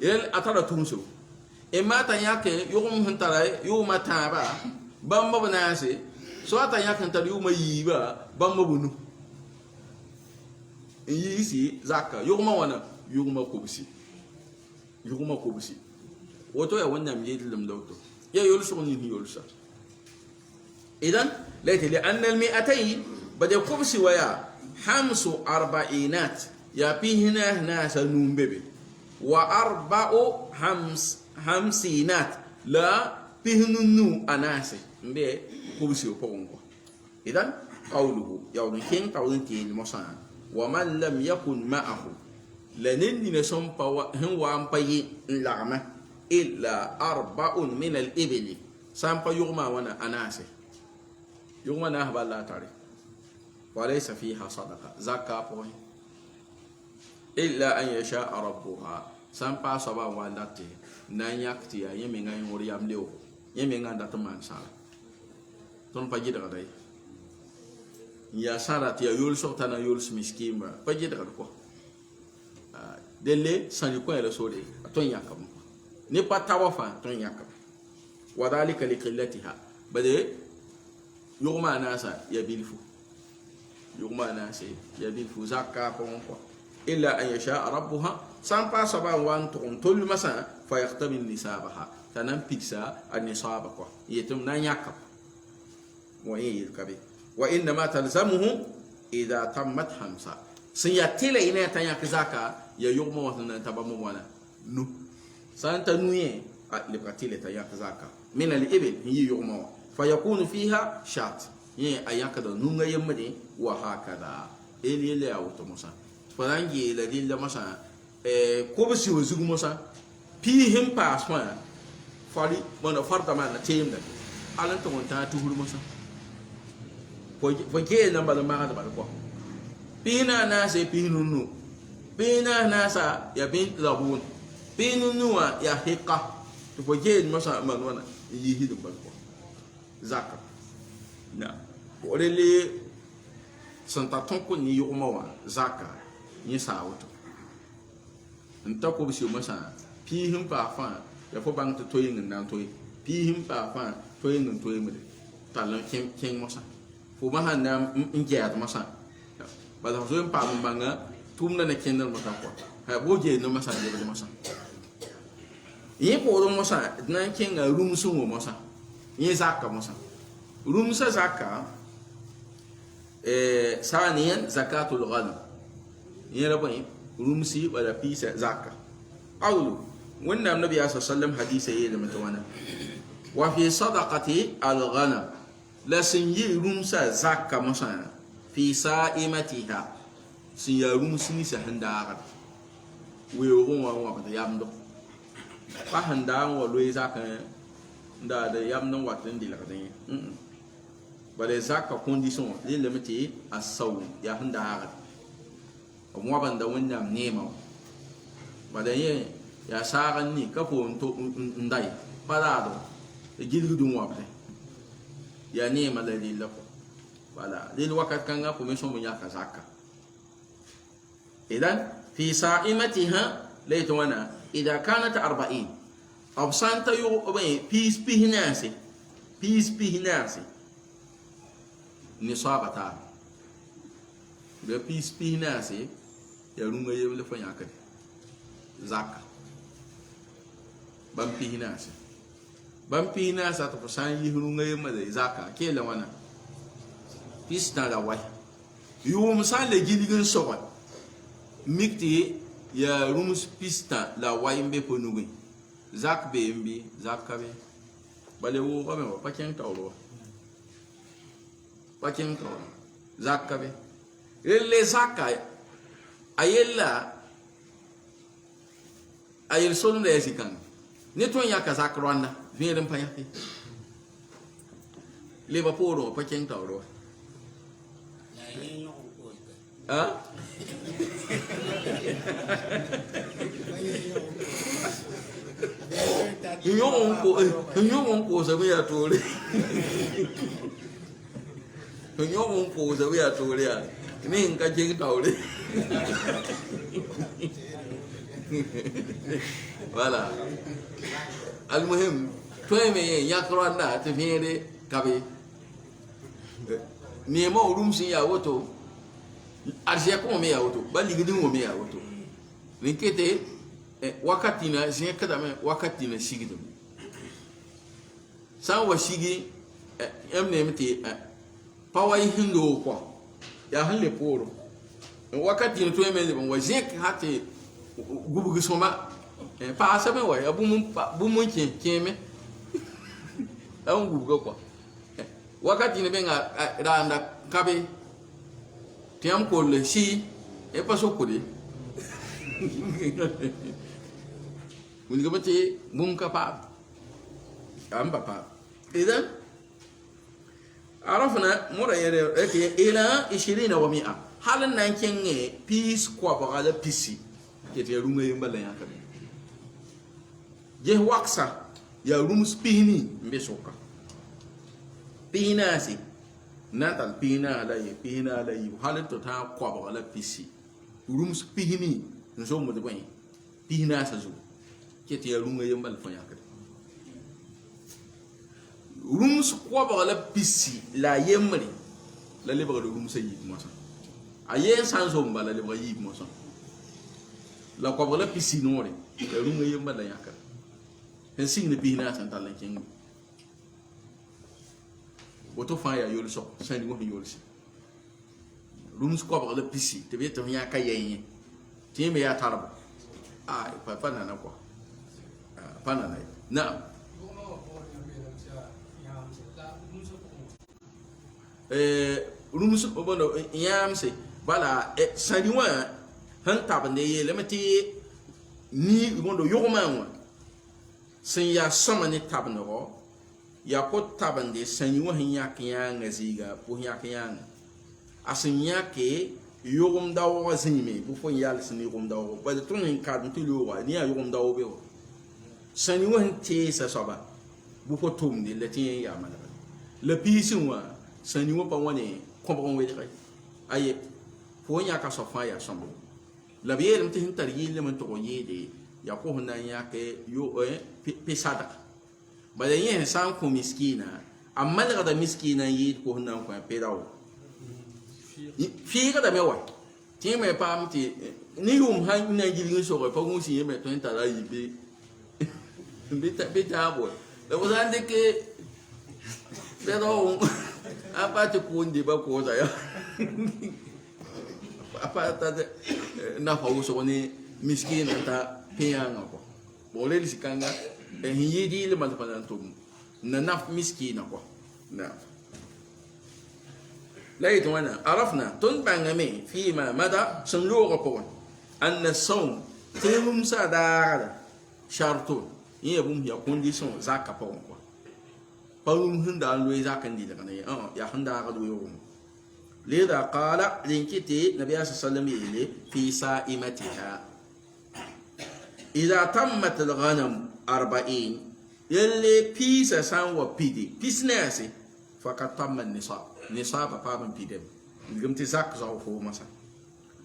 إل أترى تونسو إما تنياك يوم هنتراي يوم تابا بما بناسي سواء تنياك هنتر يوم يبا بما بنو يسي زكا يوم وانا يوم كوبسي woto ya wannan yidlum lawto ya yulsu ni yulsa idan laiti li anna al 200 bada kubsi waya 45 ya pihna nasa numbebe wa 50 la pihnunu anase mbe kubsi opongo idan qawluhu yawni kin qawlin tin mosan wa man lam yakun ma'ahu lanin ni sompa hin wa ampayi lama إلا 4 من الإبل سامبا يغمى وانا أناسي يغمى نهبا لا تاري وليس فيها صدقة زكاة بوي إلا أن يشاء ربها سامبا صبا والدتي نان يكتيا يمين غاين وريام ليو يمين غاين داتمان سالا تون باجي دغداي يا سارات يا يول سوتانا يولس مسكين باجي دغدكو دلي ساني كو يلا سودي تون ياكم نبا تاوفا تون ياكم وذلك لقلتها بدي يغمى ناسا يبيلفو زكاة بونكو إلا أن يشاء ربها سامبا سبا وان تقول مسا فيختبر نسابها تنم بيكسا النصاب يتم نانياكم وإنما تلزمه إذا تمت 5 sin ya tele ina ta ya zaka ya yugmo wa ta ba mo wala nu santa nuye le pratile ta ya zaka min al ibil yi yugmo fa yakunu fiha shat ye ayaka da nunga yemde wa hakada ele le auto musa farangi la dilla masa ko bisi wuzugu musa pi him pas ma fali mona farta man temda alan to ta tuhuru musa ko ke namba da ma da ba ko pina na se pinunu pina na sa ya bin labun pinunu ya hiqa to ko ke musa man wana yi hidu ba ko zakka na orele santa tonko ni yoma wa zaka ni sa auto nta ko bisi masa pi him pa fa ya fo bang to toyin nan toy pi him pa fa toyin nan toy mede talan ken masa fo ma han na injea masa ba da zo pa banga tumna ne ken nan masa ko ha bo je no masa je be masa yi ko do masa nan ken ga rum sun mo masa yi zaka masa rum sa zaka ثانيا زكاة الغنم يربي رمسي ولا بيس زكاة قوله وإن النبي صلى الله عليه وسلم حديث يد متوانا وفي صدقة الغنم لا سنجي رمسا زكاة مثلا في سائمتها سنجي رمسي سهندار ويوم وقت يامدو فهندار ولوي زكاة دا يامدو وقت ندي لكتين bale zaka condition li limiti as-sawm ya handa haga mo banda wanda nema bale ye ya sagan ni ka fo to ndai parado e gilgudum wabde ya nema da li lako wala lil wakat kanga ko meso mo nyaka zakka idan fi sa'imatiha layto wana idha kanat 40 absanta yu peace pihinasi nisabata da peace na se ya runga yem le fanya kade zakka bam pihina sa to san yi runga yem da zakka ke la wana peace na da wai yu misal le giligin sowa mikti ya rums pista la wai mbe ponugi zak be mbi zakka be bale wo ko me pa ken tawlo wakin ko zakka be le zakka ayella ayel sonu le sikan ne ton ya ka zakka rwanda viren pa yake le ba poro pa ken tawro ha Nyo ko sabi ya tole Nyo ko sabi ya tole ya ni nka jeng tawle voilà almuhim toyme yakranda te fere kabe ni mo rum sin ya woto arje ko me ya woto bali gidi mo me ya woto ni kete wakati na sin kada me wakati na sigidum san wa sigi emne mti pawai hindo ko ya halle poro wakati no toyme le bon wa jek hate gubu gisoma pa asabe wa bu mun keme an gubu ko wakati ne benga randa kabe tiam ko le si e paso ko de mun gabate mun kapa amba pa idan arafna mura yare yake ila 20 wa 100 halan nan kenge peace ko ba ga pisi ke te runga yimba la yakabe je waksa ya rum spini mbe soka pina si natal pina la yi halto ta kwa ba la pisi rum spini nso mo de bwen pina sa zo ke te runga yimba la fanya ka rum kwa ba la pisi la yemri la le ba rum sa yi mo sa ayen sanzo mbala le ba yi mo sa la kwa ba la pisi no re runga yimba la yakabe en signe pihina san talan king woto fa ya yol so sani wo yol si rums ko le pisi te be to nya ka yen ti me ya tarbo pa na na ko pa na rums bono yamse bala saniwa han tabande yele mati ni gondo yogoma sen ya sama ne tabno ya ko tabande saniwa hin ya kiyanga ziga po ya kiyanga asin ya ke yogom dawo zime bu fo yal sin yogom dawo ba de tun hin ka dun tulo wa ni ya yogom dawo be saniwa hin te sa soba bu fo tum de letin ya mala le pisin wa saniwa pa woni ko ba woni kai aye fo nya ka so fa ya sombo la biye mti hin tar yile man to yede ya ko honna ya ke yo pesada ba de yen san ko miskina amma daga da miskina yi ko honna ko pedawo fi ga da mewa ti me pam ti ni yum han na jilin so ko pa ngun si me to ntara yi be ta bo da ko san de ke pero apa te ko ndi ba ko da ya apa ta na fa uso ni miskin ta peyanga ko bole li sikanga hiyidi le man pa to na naf miskin ko na la yitwana arafna tun bangame fi ma mada sunlu ko an as-sawm temum sadara shartu yebum ya condition zakka pa ko pawum hunda lo zakan di daga ne ya hunda ga do yo لذا قال لنكتي نبي صلى الله عليه وسلم في صائمتها إذا تمت الغنم 40 يلي بيس سان وبيدي بيس ناسي فقد تم النصاب بابن بيدم قمت زاك زوفو مثلا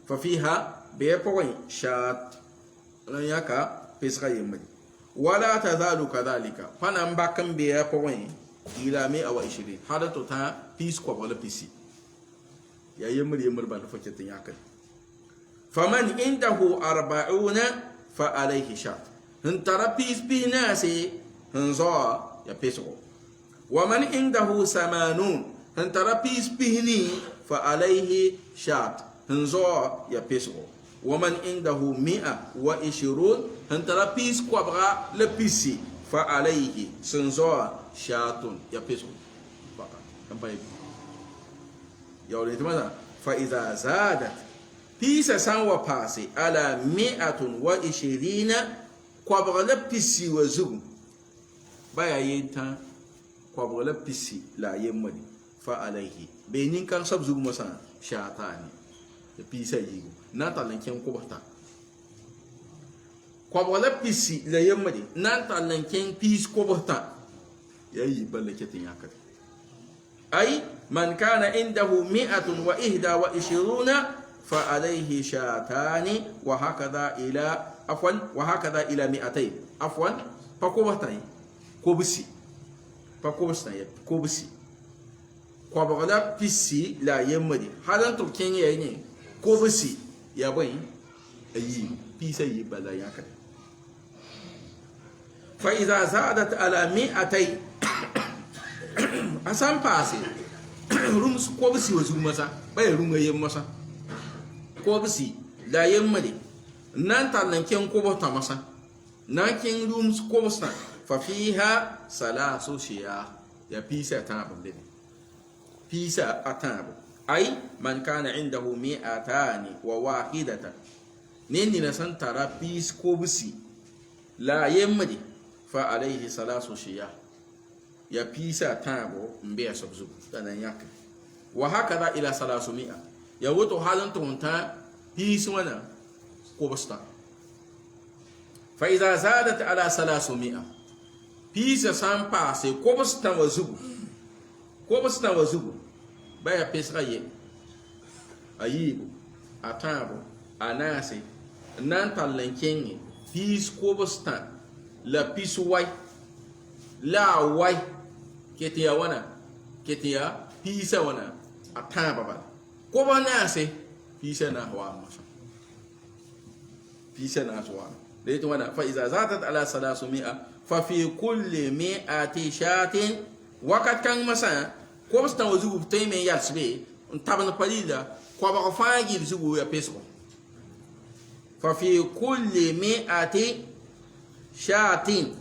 ففيها بيبوين شات يكا بيس غيمد ولا تزال كذلك فنمبكم بيبوين إلى 120 هذا توتا بيس كوبل بيسي يا يمر بان فكت ياكل فمن عنده 40 فعليه شات ان ترى بيس بناسي هنزا يا بيسو ومن عنده 80 ان ترى بيس بهني فعليه شات هنزا يا بيسو ومن عنده 120 ان ترى بيس كوبرا لبيسي فعليه سنزا شات يا بيسو فقط يولي تماذا فإذا زادت بيسا سانوا باسي على 120 كوابغلا بيسي وزوم بايا ينتا كوابغلا بيسي لا يمدي فعليه بينين كان سب زوم مسان شاتاني بيسا يجو ناتا لنكين كوبتا كوابغلا بيسي لا يمدي ناتا لنكين بيس كوبتا يأي بلكتين ياكد أي من كان عنده 121 فعليه شاتان وهكذا إلى عفوا وهكذا إلى 200 عفوا فكوبتاي كوبسي كوبغلا بيسي لا يمدي هذا تو كين يعني كوبسي يا بوين أي بيسي بلا ياكل فإذا زادت على 200 asan pasi rums ko bisi wazu masa bay runga yem masa ko bisi la yemmade nan tan nan ken ko bota masa nan ken rums ko basta fa fiha salasu shiya ya pisa tabu de pisa atabu ay man kana indahu 200 wa wahidatan nini na san tara pis ko bisi la yemmade fa alayhi salasu shiya ya pisa tabo mbe sabzu tana yak wa hakada ila 300 ya wato halan tonta pisa wana ko basta fa idha zadat ala 300 pisa san passe ko basta wazugu baya pesa ye ayibu atabo anase nan talankenye pis ko basta la pisu wai la wai ketia wana ketia pisa wana ataba ba ko bana se pisa na hawa masa pisa na hawa de to wana fa iza zatat ala 300 fa fi kulli 100 shatin wakat kan masa ko basta wazu tayme yasbe tabana palida Kwa fa gil zugu ya pesco. Fa fi kulli mi'ati shatin.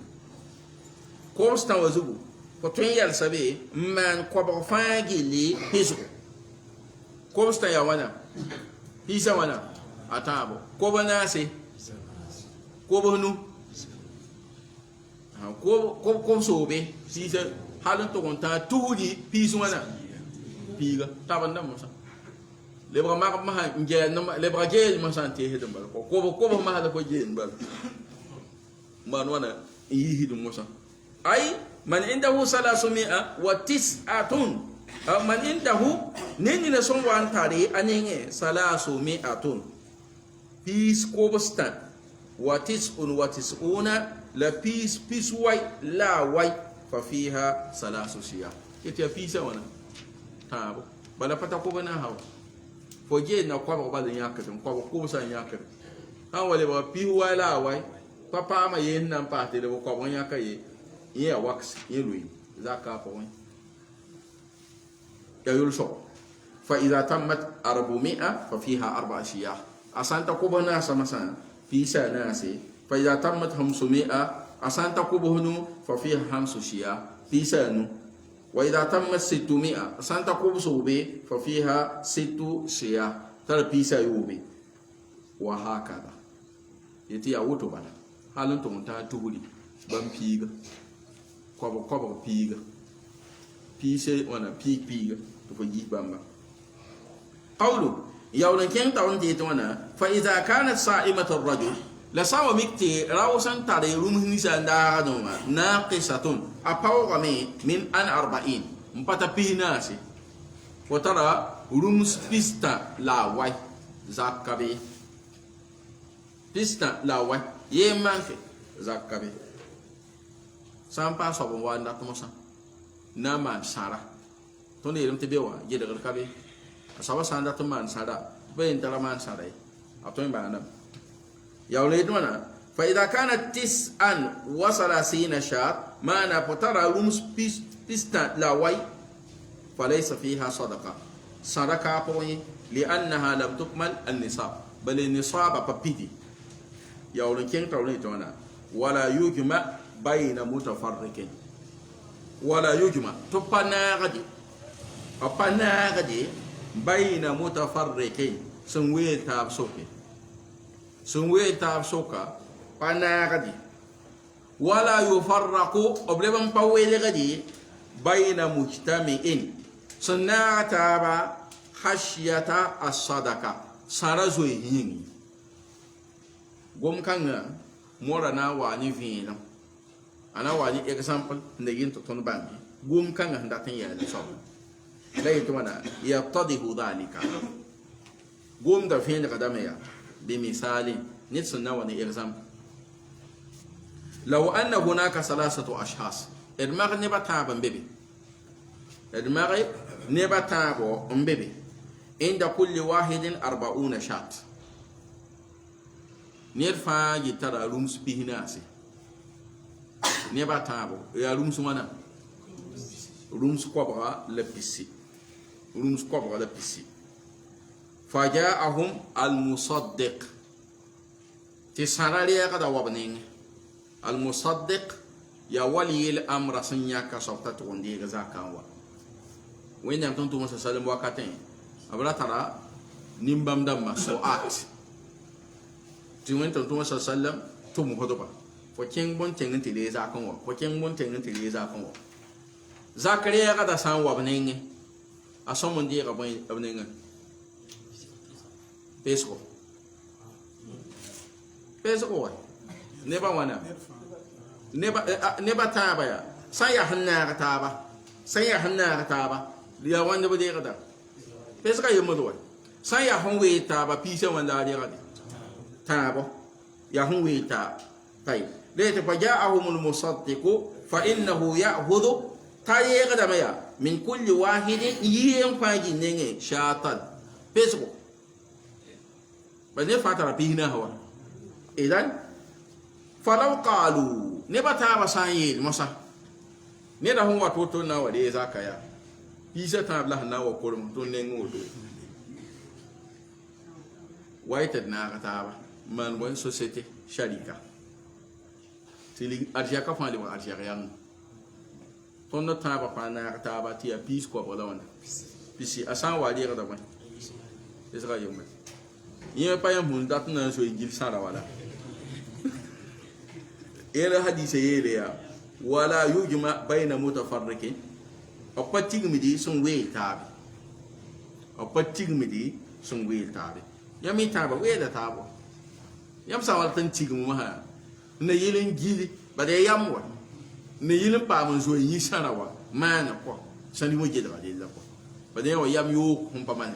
Constant wa zugu. Ko tun yal sabe man kwa fa gil pesco. Constant ya wana. Pisa wana atabo. Ko banase. Ko bonu. Ko sobe. Sisa halin to konta tuhudi pisu wana. Piga tabanda musa. Lebra ma nge no lebra je ma sante hedum bal ko ma hala ko je bal man wana yi hidum musa ay man indahu salasumia wa tis'atun man indahu nini na son wan tare anenge salasumi'atun pis ko bostan wa tis'un wa tis'una la pis wai la wai fa fiha salasu shiya ite pisa wana tabo bala pata ko bana hawa fo je na kwa ba ya ka tan kwa ko sa ya ka han wale ba pi wala wai papa ma yen nan pa te ko ko ya ka ye ya wax ye lui zaka ko wai ya yul so fa idha tammat 400 fa fiha 4 ashiya asanta ko bana sama sana fi sanasi fa idha tammat 500 asanta ko bohnu fa fiha 5 ashiya fi sanu وإذا تمت 600 سانتا كوبسوبي ففيها 6 شيا ترى بيسا يوبي وهكذا يتي أوتو بنا حالن تونتا تولي بام بيغا كوبا بيغا بيسا وانا بيغا تفجي بامبا قوله يولا كين تاون تيتوانا فإذا كانت صائمة الرجل لساو ميكتي راوسان تاري رومهني ساندا نوما ناقصة أباوغامي من أن 40 مباتا بيناسي وترى رومس بيستا لا واي زاكابي بيستا لا واي يمانكي زاكابي سامبا صوبو واندا تمسا نامان سارا توني يلم تبيوا يدغل كابي أصابا ساندا تمان سارا بين تلامان سارا أتوين بانام يولدنا فإذا كانت 39 شهر ما أنا بترى رومس بيستا لا واي فليس فيها صدقة بوي لأنها لم تكمل النصاب بل النصاب ببيدي يولدنا تولدنا ولا يجمع بين متفرقين ولا يجمع تبنا غدي بين متفرقين سنوي تاب سوكي سنوي تاب سوكا panagadi wala yufarraqu obleban pawele gadi bayna mujtami'in sanata ba khashyata as-sadaqa sarazo yin gom kanga mora na wani vina ana wani example negin to ton bangi gom kanga ndatin ya so dai to wana yaqtadihu dhalika gom da vina kadame ya bi misali nit sunna wani example لو أن هناك 3 أشخاص إدماغ نبتاب مبيبي إدماغ نبتاب مبيبي عند كل واحد 40 شات نرفع يترى رومس به ناسي نبتاب يا رومس وانا رومس كوبرا لبسي رومس كوبرا لبسي فجاءهم المصدق تسارى لي قد وابنين المصدق يا ولي الامر سنياك صوتات وندي غزاكاوا وين يمتون تو مسا سلم وقتين ابلا ترى نيمبام دم سوات تيمن تو مسا سلم تو مخدبا فكين بون تين تي زاكون فكين بون تين تي زاكون زكريا قد سان وابنين اسومن دي غبن ابنين بيسكو نبا وانا نبا تابا يا سيا حنا تابا يا وانا بدي غدا بيسكا يمدوا سيا هوي تابا بيسا وانا دي غدا تابا يا هوي تا طيب ليت فجاءهم المصدق فانه ياخذ تاي غدا ميا من كل واحد ينفاجي نيني شاطل بيسكو بني فاترا بينا هو إذن فلو قالوا نبتا بسايل مسا نيدا هو توتو نا ودي زكايا بيسا تابلا نا وكورم تو نينغو دو وايتد ناغتابا من وين سوسيتي شركه تلي ارجع كفان لي ارجع يان تون تابا فانا تابا تي بيس كو ولا وانا بيسي اسان وادي غدا وين اسرا يوم يم با يم دات نا سو يجيل سارا ولا الى حديث يليا ولا يجمع بين متفرقين اقتيغ مدي سون وي تابي اقتيغ مدي سون وي تابي يمي تابا وي دا تابو يم ساوال تنتيغ ما na yilin gili ba de yamwa na yilin pa mun so yi sanawa mana ko sani mo jeda de la ko ba de wa yam yo hum pa man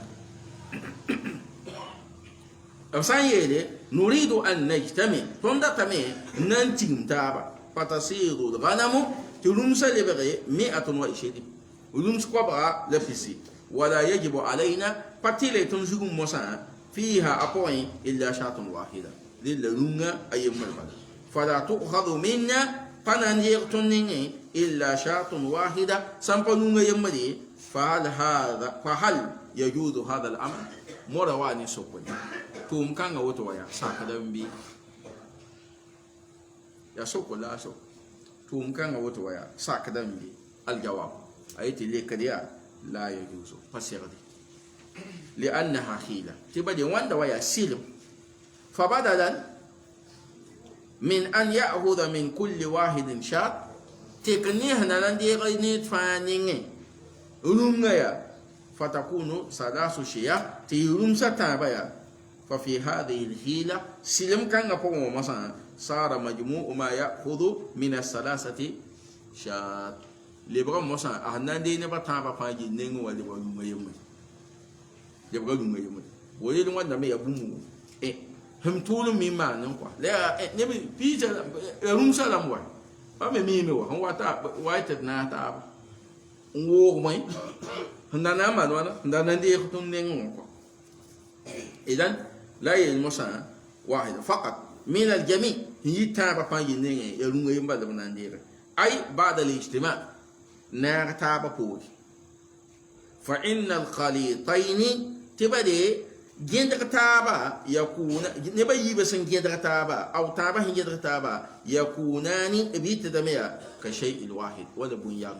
afsan yele nuridu an najtami tonda tame nan timtaba fatasiru al-ghanamu tulum salibri 120 ulum sqabra la fisi wala yajibu alaina patile tunjugum mosa fiha apoin illa shatun wahida lilunga ayyul bal فلا تؤخذ منا فننيرتنين إلا شاة واحدة سنفنون يمدي فهل يجوز هذا الأمر مرواني سوكوي توم كان وتويا ساكدم بي يا سوكو لا سوك توم كان وتويا ساكدم بي الجواب أيتي ليك ديا لا يجوز فسيغدي لأنها حيلة تبدي وان ويا سيلم فبدلا من أن يأخذ من كل واحد شات تكنيه نلاندي غينيت فانيني ألومنا فتكون ثلاث شيا تيروم ستابايا ففي هذه الحيلة سلم كان قوم مثلا صار مجموع ما يأخذ من الثلاثة شات لبغا مثلا أهناندي نبتابا فاجي نينو ولبغا لوما يمي لبغا لوما يمي ولي لوما نمي يبومو هم طول مما نقول لا نبي بيجا روم سلام واي ما ميمي وا هو تا وايت ناتا وو ماي هندانا ما وانا هندانا دي ختم نينكو اذا لا يلمسا واحد فقط من الجميع هي تابا فاجي نين يروم يمبا دبناندير اي بعد الاجتماع ناتا بقول فان الخليطين تبدي جندر تابا يكون نبي بسن جندر تابا او تابا جندر تابا يكونان بيت دميا كشيء الواحد ولا بنيان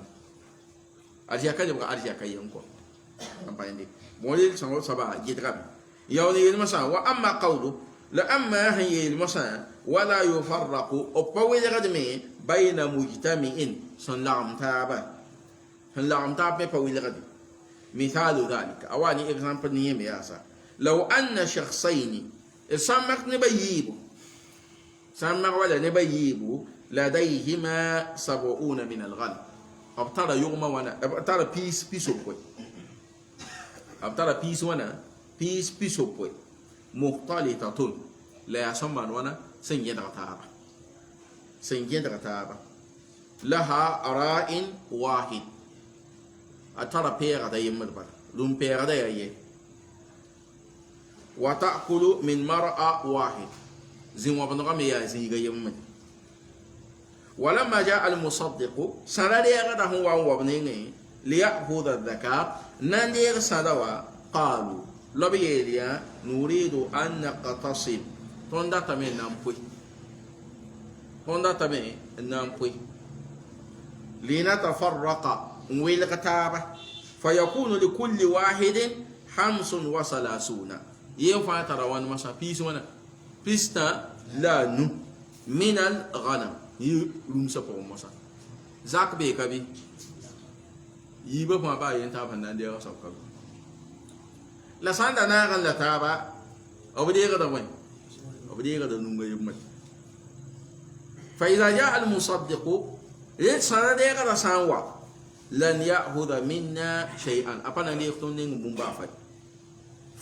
ارجع كلمه ارجع كينكو ام بايندي مولي سانو سبا جدرام يوني المسا واما قوله لاما هي المسا ولا يفرق اوبوي غدمي بين مجتمع سن لام تابا سن لام تابا بوي غدمي مثال ذلك اواني اكزامبل نيم ياسا لو أن شخصين سمك نبييبو سمك ولا نبييبو لديهما 70 من الغنم أبترى يوم وانا أبترى بيس وبوي أبترى بيس وانا بيس وبوي مختلطة لا يسمى وانا سنجد غتابة لها راء واحد أترى بيغة دايما لون بيغة دايما وتأكل من مرأة واحد زين وبنغم يا زين يمن ولما جاء المصدق سندي غدا هو وابنين ليأخذ الذكاء نندير سدوا قالوا لبيليا نريد أن نقتصب توندا تمين نامبوي لنتفرق ويلكتابة فيكون لكل واحد 35 ينفع تروان مسا بيس وانا بيستا لا نو من الغنم يروم سبو مسا زاك بي كبي يبا ما با ينتا فنان دي وسو كبي لا ساندا ناغن لا تابا أبدي غدا وين أبدي غدا نونغ يمت فإذا جاء المصدق لسنا دي غدا سانوا لن يأخذ منا شيئا أبنا ليختون نين بمبافي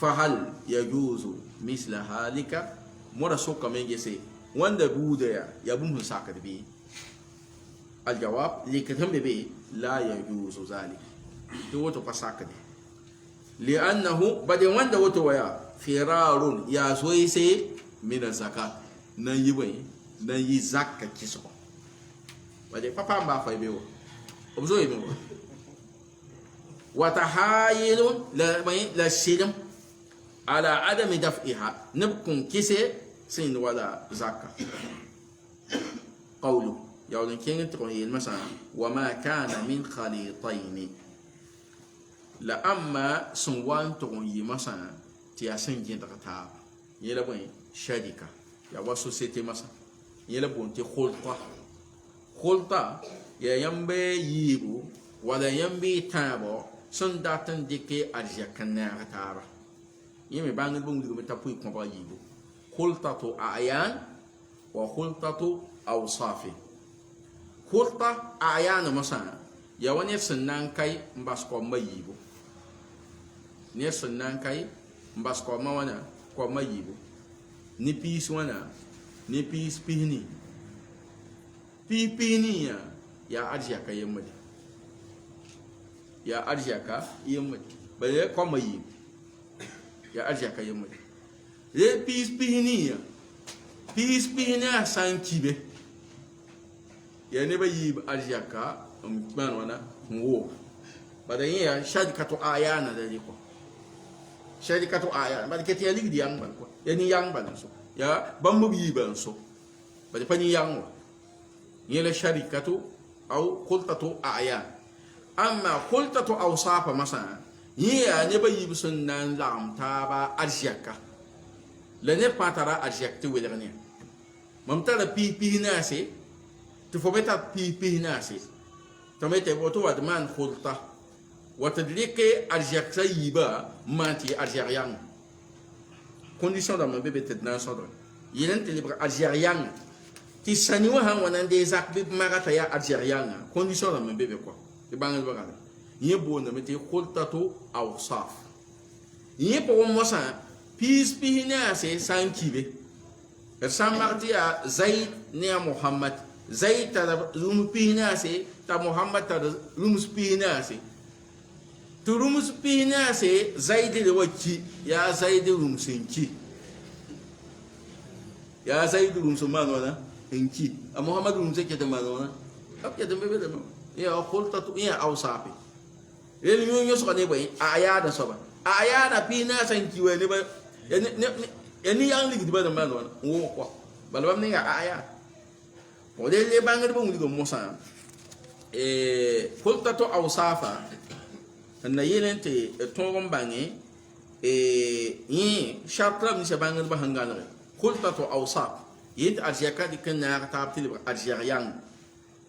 فهل يجوز مثل ذلك مرة سوكا من جسي وند بودا يبوم ساكت بي الجواب لكتم بي لا يجوز ذلك توتو فساكت لأنه بدي وند وتويا فرار يا سويسي من الزكاة نيبوي ني زكاة كيسو بدي بابا ما فاي بيو أبزوي بيو وتحايل لا سلم على عدم دفعها نبكون كسي سين ولا زكاة قوله يقول كين تقول مثلا وما كان من خليطين لأما سنوان تقول مثلا تياسين جين تقطع يلا بين شركة يا وسوسيتي مثلا يلا بون تي خلطة يا يمبي يبو ولا يمبي تابو سنداتن ديكي أرجع كنا تابا يمي بانغ بون ديكو متابوي كوبا يبو خلطة أعيان وخلطة أوصاف خلطة أعيان مثلا يا وني سنان كاي مباسكو ما يبو ني سنان كاي مباسكو ما وانا كو ما يبو ni pis wana ni pis pihni pihni ya arja ka yemmadi ya arja ka yemmadi bale ko mayi ya arja ka yemmadi le pis pihni san kibe ya ne bayi arja ka man wana wo bada ya shadikatu ayana da ko shadikatu ayana bada ke tiya ligdi yang ban ko yani yang ban so ya bambu yi ban so bada pani yang wa yela sharikatu au khultatu ayan amma khultatu awsafa masana ya ne bayi sunnan lam taba arjaka la ne patara arjakti welerne mamtala pi nasi tu fobeta pi nasi to mete boto wad man khulta watadrike arjakta yiba manti arjarian condition da ma bebe tet na so do yelen te libre algérien ti sani wa han wana des actes magata ya algérien condition da ma bebe quoi te bangal bagala yebo na mete khultatu awsaf yebo mo sa pis pihina se sankibe sam marti ya zaid ne muhammad zaid ta lum pihina se ta muhammad ta lum pihina se turums pihina se zaidi de wacci ya zaidi rum sinki ya zaidi rum sumano na inki a muhammad rum se kete manona ab ya dembe be dem ya khultatu ya awsafi el ñu so ne bay aya da soba aya na pina sanki we ne ba ya ni yang ligi ba da manona wo ko balbam ne ya aya o de le bangar bo ngi go mosa khultatu awsafa na yelente tongon bangi yi shartram ni shabangal bahangana khultatu awsaq yid arjaka dikna tabtil arjariyan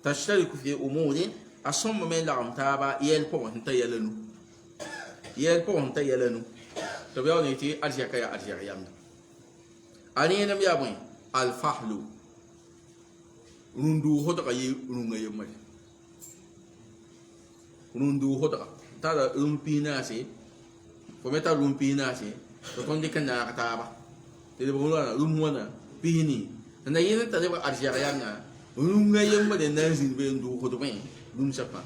tashtariku fi umuri asum min la'am taba yel po hanta yelanu to biyo ni ti arjaka ya arjariyan ani nam ya boy al fahlu rundu hoda yi runga yemari rundu hoda tada lumpina se fometa lumpina se to ton dikana kataba tele bola lumwana pini na yene tade ba arjarianga lunga yemma de nazin be ndu ko to ben lum sapa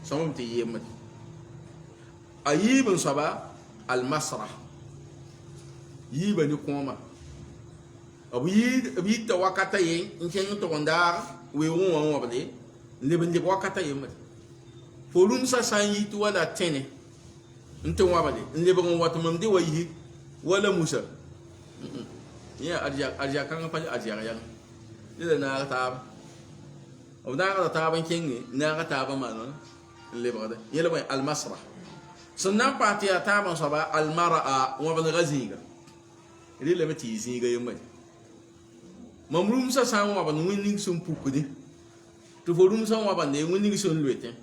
samam ti yemma ayibun saba al masrah yiba ni koma abi ta wakata yin in to ndar we won wa bade leben de wakata yemma folum sa sanyi tu wala tene nte wabale nlebe ngon watu mamdi wayi wala musa ya arja kan pa arja yan dile na ta o na ta ban kingi na ta ba man nlebe gada yele bay al masrah sunna pati ta ban saba al mar'a wa ban ghaziga dile meti zinga yemma mamrum sa san wa ban winning sum pukudi to folum sa wa ban de winning sum lwete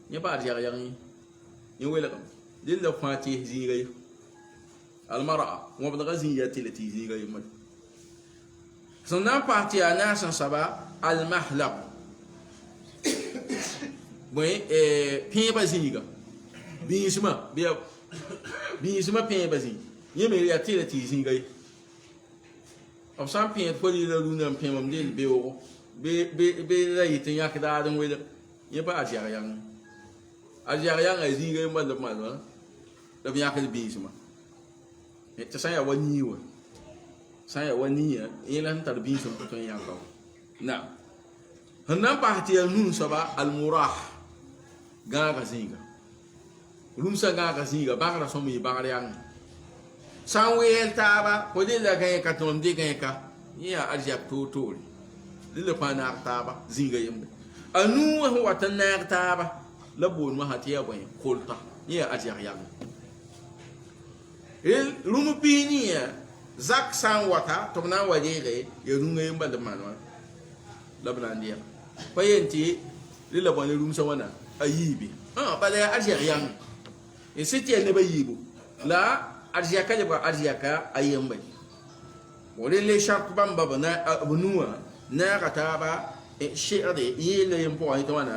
ni ba arja yang ni wela kam din da fati zinga al mar'a wa bada ghaziyati lati zinga yamad sannan fati ana san saba al mahlaq boy pin ba zinga bisma pin ba zinga yeme ya lati zinga of sam pin foli la luna pin mam del be la yitin yakda dan wela ni ba arja yang Algérien a zinga yamba da malwa da biya ka bisma ta san ya wani wa san ya wani ya ilan tarbiyyin to ya ka na hannan parti ya nun saba al murah ga zinga rumsa ga zinga ba ra so mi ba ra yang san weel taaba ko de la gãy ka tõnd de gãy ka yã arzak toor-toore de la pã naag taaba zĩiga yembe a nu sẽn wat n naag taaba la boon masã tɩ yaa bõe kolta yã arzak yam rũm piig yã zak sã n wata tɩ b na n wa reege ya rũngã yemba d maan wã la b na n deega pa yen tɩ rẽ la bõe rũmsã wãna a yiibe bala yaa arzak yam sɩd tɩ yaa neb a yiibu la arzaka lebga arzaka a yemba wore le shart bãmba b nuwã naaga taaba shɩgde yeela yem pʋgã tɩ wãna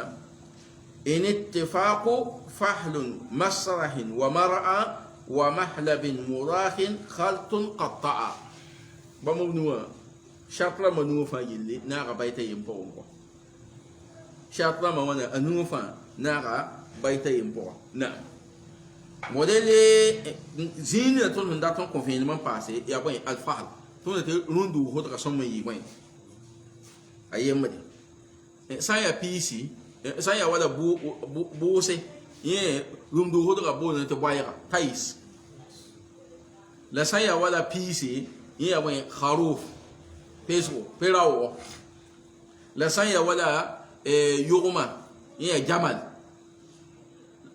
in ittifaqu fahlun masrahin wa mar'a wa mahlabin murahin khaltun qatta'a bãmb b nuwã shart rãmbã nuwã fãa yelle naaga baita yem pʋgẽ kɔ shart rãmbã wãna a nuwã fãa naaga baita yem pʋgã naam modele zĩinã tõnd sẽn dat n kõ vẽenem n paase yaa bõe alfahl tõnd tɩ rũndug fotga sõm n yɩ bõe a yembre sã n yaa piisi sã n yaa wala boose yẽ rũndug fotga boolne tɩ boɛɛga pais la sã n yaa wala piisi yẽ yaa bõe kharoof pesgo peraoogo la sã n yaa wala yʋgma yẽ yaa jamal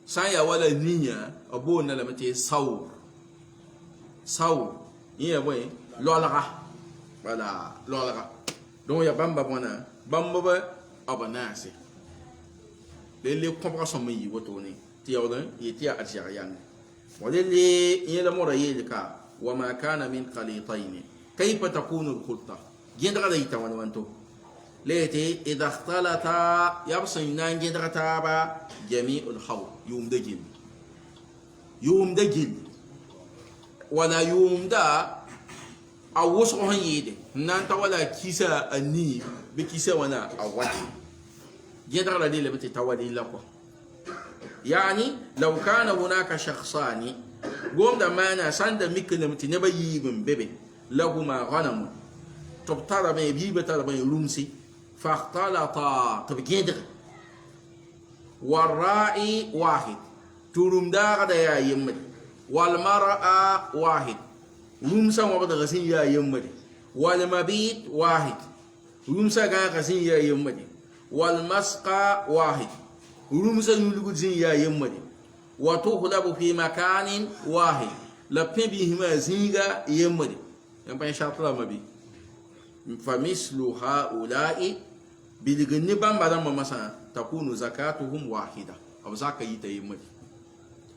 sã n yaa wala niã a boonna lame tɩ saur yẽ yaa bõe lɔlga wala lɔlga donc ya bãmba bõna bãmb b b naase lele kõbga sõm n yɩ wotone tɩ yaood n yɩ tɩ yaa arzag yãnge wa lele yẽ la mora yeelka wama kana min qalitaini kayfa takunu lkulta gẽdgda yɩta wãn wãn to la yetɩ ida khtalata yaa b sẽn na n gẽdg taaba jamiu lhaw yʋʋmda gill wala yʋʋmda a wʋsg sẽn yɩɩde n na n ta wala kisa a nii bɩ kisa wãna a wate gẽdgra de lame tɩ ta wa la kɔ yani law kana hunaka shakhsani gomda maana sãn da mik lame tɩ nebã yiib n be be lahuma ganamun tɩ b tarame b yiibã tarame rũmse fakhtalata tɩ b gẽdge والراعي واحد تورم داغدا يا يمد والمرأة واحد رمسا وبدا غسين يا يمد والمبيت واحد رمسا غسين يا يمد والمسقى واحد رمسا يلغزين يا يمد وتغلب في مكان واحد لبن بهما زينغا يمد يمبا شاطر مبي فمثل هؤلاء بالغنبان بدن مسا تكون زكاتهم واحدة أو زكاة يتيمدي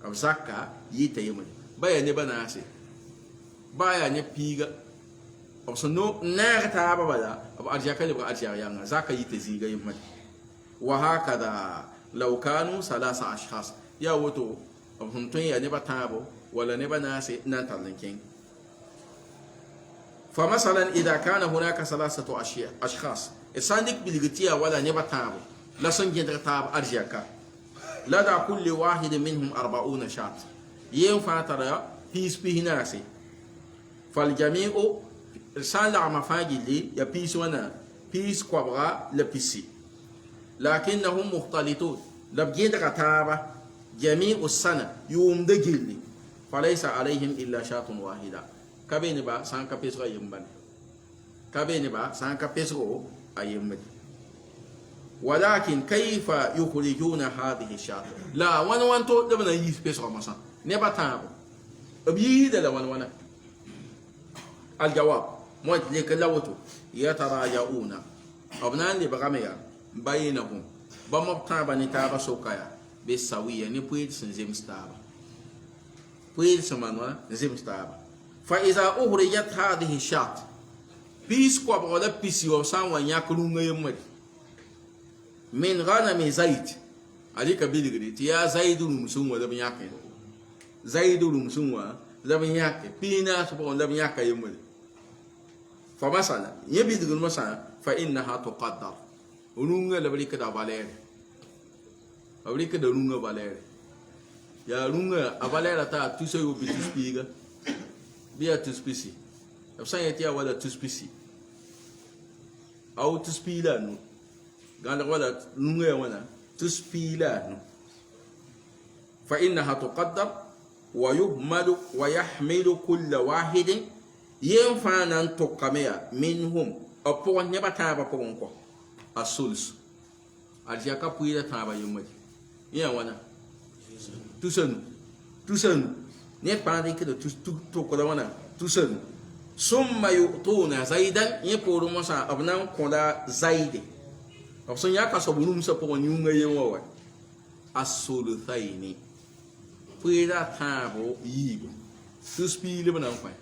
أو زكاة يتيمدي بايا نبنا ناسي بايا نبيغا أو سنو نغتا بابا أو أرجاكا يبقى أرجاكا زكاة يتزيغا يمدي وهكذا لو كانوا 3 أشخاص يا وتو أو سنتون يا نبا تابو ولا نبا ناسي نانتالنكين فمثلا إذا كان هناك 3 أشخاص الصندوق بالغتيا ولا نبا تابو لا سنجد تاب أرجاكا لدى كل واحد منهم 40 شاة ينفع ترى بيس بيه ناسي فالجميع سان لعما فاجلي يا بيس وانا بيس كوابغا لبيسي لكنهم مختلطون لبجيد تابا جميع السنة يوم دجلي فليس عليهم إلا شاة واحدة كابين با سان كبيسو يمبن كابين با سان كبيسو أيمبن ولكن كيف يخرجون هذه الشاة لا وان تو دبنا يسبيس رمسان نبا تابو ابيد لا وان الجواب موت لك لوتو يتراجعون ابنان لي بغاميا بينهم بمبتابا نتابا سوكايا بالسوية نبويد سنزيم ستابا بويد سمانوا نزيم ستابا فإذا أخرجت هذه الشاة بيس كواب ولا بيسي وسان وان ياكلون يمدي من غنم زيد عليك بيلغري يا زيد المسوم ولا بنياك زيد المسوم ولا بنياك بينا سبحان لا بنياك يمل فمثلا يبيلغ مثلا فإنها تقدر ونونغ لا بريك دا بالير بريك دا نونغ بالير يا نونغ بالير تا تسيو بتسبيغا بيا تسبيسي ابسان يتيا ولا تسبيسي او تسبيلا نو قال ولا نويا ولا تسبيلا فإنها تقدر ويحمل كل واحد ينفعنا تقميا منهم أبوه نبتابا بونكو السلس أرجعك بويدا تابا يومدي يا وانا تسن نبتابا كده تقول وانا تسن ثم يؤتون زيدا يقول مسا أبناء كودا زيد أبصن ياكا سبونم سبون يوم يوم الثلثين بويدا تابا ييبو تسبي لبنا فاي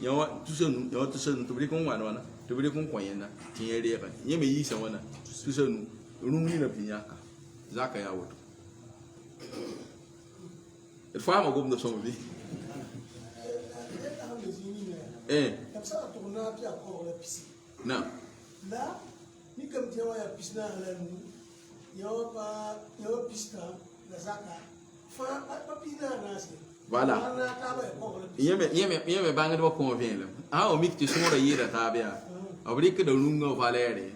yawa tusen to bri kon wana to bri kon koyena tinyere ka yeme yisa wana tusen rumi na pinyaka zaka ya wato الفهم أقوم نفسهم بيه إيه نعم لا نكمل جوايا بيسنا لأنه يوا بيسنا لزاكا فأبينا ناسي voilà yeme bangde ba convaincre o mik ti sura yira tabia abri ke do lungo valere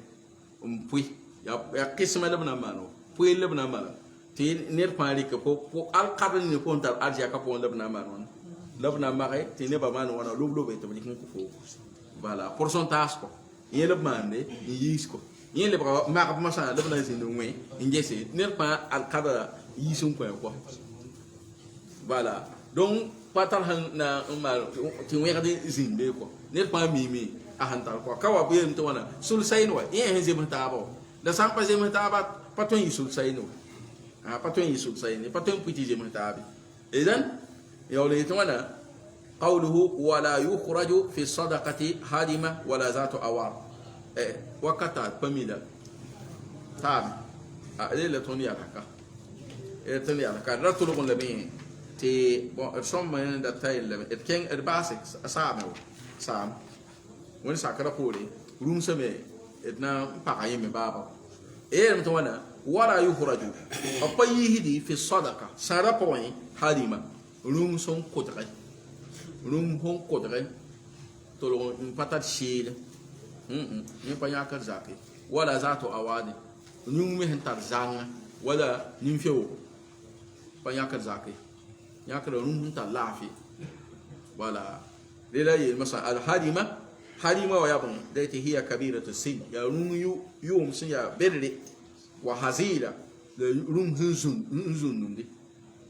pui ya kisma lebna mano pui lebna mano ti ner pari ke po al qabl ni ko tar arja ka po lebna mano lebna mare ti ne ba mano wana lublo be to ni ko fo voilà pourcentage ko yele mande ni yisko yele ba ma ka ma sa lebna sin no ngwe ngese ner pa al qabla yisun ko voilà donc patal na mal ti wérdi zinde ko ne pa mimi a hantal ko kawa be mto wana sul sayno e hen zem tabo da sam pa zem taba paton yi sul sayno a paton yi sul sayni paton puti zem tabi idan yawle to wana qawluhu wala yukhraju fi sadaqati hadima wala zatu awar wakata pamila tabi a le ton ya ka ton ya ka ratul kon le bin ti bon somme da tail et ken et basics asame sam woni sakara pole rum seme et na pa ayeme baba mto wana wala yukhraju apayi hidi fi sadaqa sara point halima rum son kotre rum hon kotre to lo patat shile ni pa yakar zaki wala zato awadi nyum me hentar zanga wala nimfewo pa yakar zaki yakra rum ta lafi wala lela yi masa al harima wa yabun dai hiya kabiratu sin ya rum yum sin ya berri wa hazila le rum hunzun nundi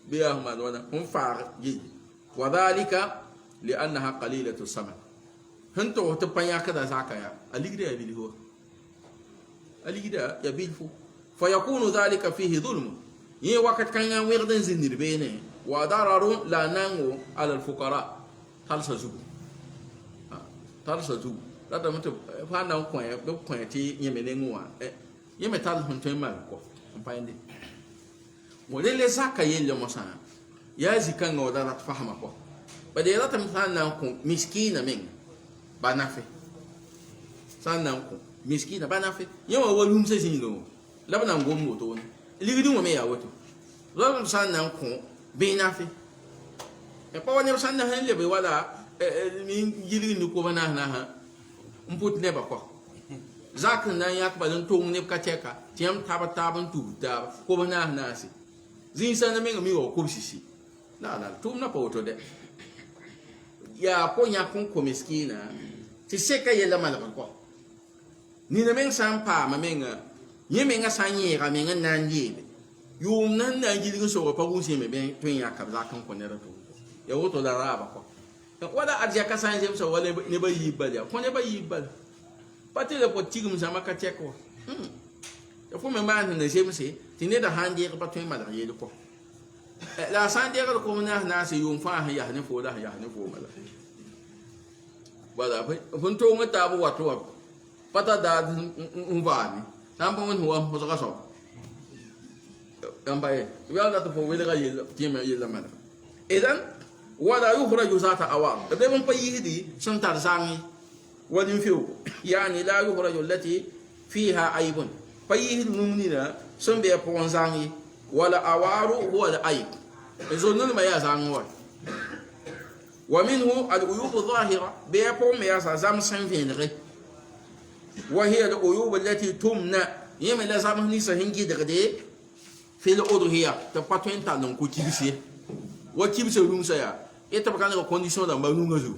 bi ahmad wana hum far yi wa dhalika li annaha qalilatu saman hanto to panya kada zakaya aligida ya bilho aligida ya bilfu fa yakunu dhalika fihi dhulm yi wakat kan ya wirdan zinir bene وضرر لا نانغو على الفقراء تلسزو لا دمت فانا كوين دو كوين تي يمنينغوا يمي تال هنتو مالكو امبايندي موديل زكا يلي مسا يا زكان غودا تفهمكو بدي لا تمثال كو مسكينه من بانافي سانانكو مسكينه بانافي يما ولوم سيزينو لا بنانغو موتو ليغدو مي يا وتو لا سانانكو binafi e pa woni sanna hen lebe wala min yili ni ko bana na ha mput ne ba ko zak na yak ba don tong ne ka teka tiam taba taban tu da ko bana na si zin sana min mi o ko sisi la tum na poto de ya po nya kun ko miskina ti seka yela mala ko ni na men san pa ma men yemenga sanye ga men nan yebe yum nan na gidi so pa gunsi me ben tun ya kabza kan ko ne rato ya woto da raba ko wala arja ka san jem so wala ne ba yibal ya ko ne ba yibal pati le ko tigum sama ka cheko ya fo me man ne jem se tine da hande ka patun ma da yele ko la san de ko na se yum fa ya ne fo da ya ne fo mala wala fun to ngata bu wato pata da umvani tambo huwa mo ka so ambaye wala to fo wele ga yel tiema yel mala idan wala yukhraju zata awam be mon payidi son tar zangi wani fiu yani la yukhraju allati fiha aibun payidi numnina son be pon zangi wala awaru huwa al aib ezonun ma ya zangi wa minhu al uyub adh-dhahira be pon me ya zam san venre wa hiya al uyub allati tumna yema la zamni sahingi daga de في الأضحية تبقى تنتظر كوتيسي wa kibsa rumsa ya eta ba kana condition da ba nunga zu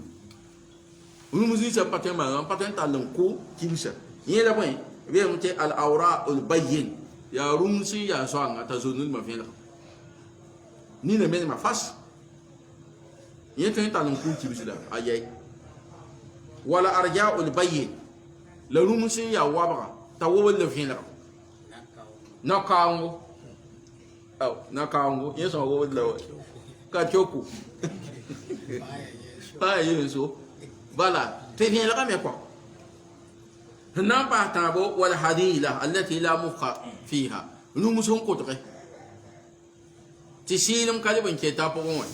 rumzi sa paten ma paten talon ko kibsa yela boy be mute al awra al bayyin ya rumsi ya so anga ta zunul ma fela ni ne men ma fas yete talon ko kibsa da ayay wala arja al bayyin la rumsi ya wabra ta wobal le fela na kaango na kaango yeso wobal la ka choku ba yeso bala تفين لقم يقع نبع تابو والحديلة التي لا مخ فيها نمسهم قطغي تسيلم كالبن كتابو قوي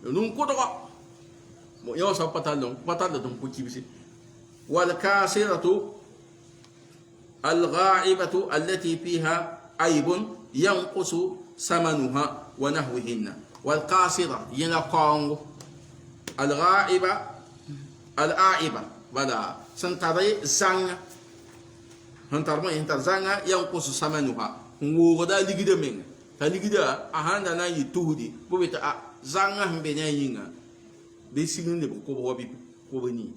نم قطغا يوسف بطلهم كتي بسي والكاسرة الغائبة التي فيها عيب ينقص ثمنها ونحوهن والقاصرة ينقانغ الغائبة الآئبة بلا سنتري زانغ هنترمو هنتر زانغ ينقص ثمنها وغدا ليغدا من تليغدا أهاندا نا يتودي بوبيتا زانغ همبينا يينغا دي سيغن دي كو بوبي كو بني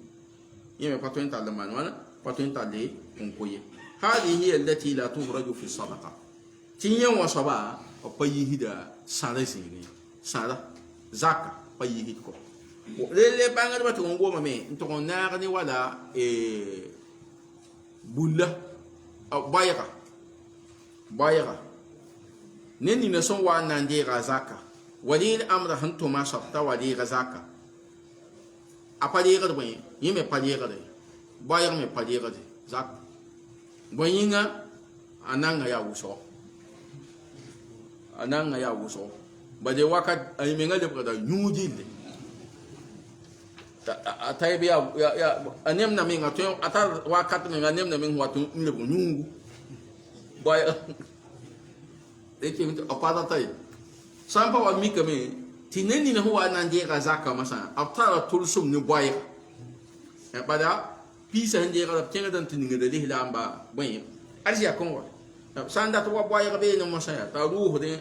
يمي باتوين تالمان وانا باتوين تالي كونكوي هذه هي التي لا تخرج في الصدقة تينيا وصبا وبيهدا سالا سيغني سالا زكا بيهيد كو lele banga ba to ngoma me to na ni wala bulla bayra neni na son wa nan de razaka wali amra hanto ma sabta wali razaka apali ga do yime pali ga de bayra me pali ga de zak boyinga ananga ya wuso bade wakat ay me ngale da nyujinde ataibi ya anem na minga to ata wakati minga anem na minga watu mle bunyungu boy eke mito apada tai sampa wa mika me tineni na huwa na ndiye zaka masa after tulsum ni boy e bada pisa ndiye ga tenga dan tininga de lihla amba boy arja kongo sanda to wa boy ga be no masa ya ta ruhu de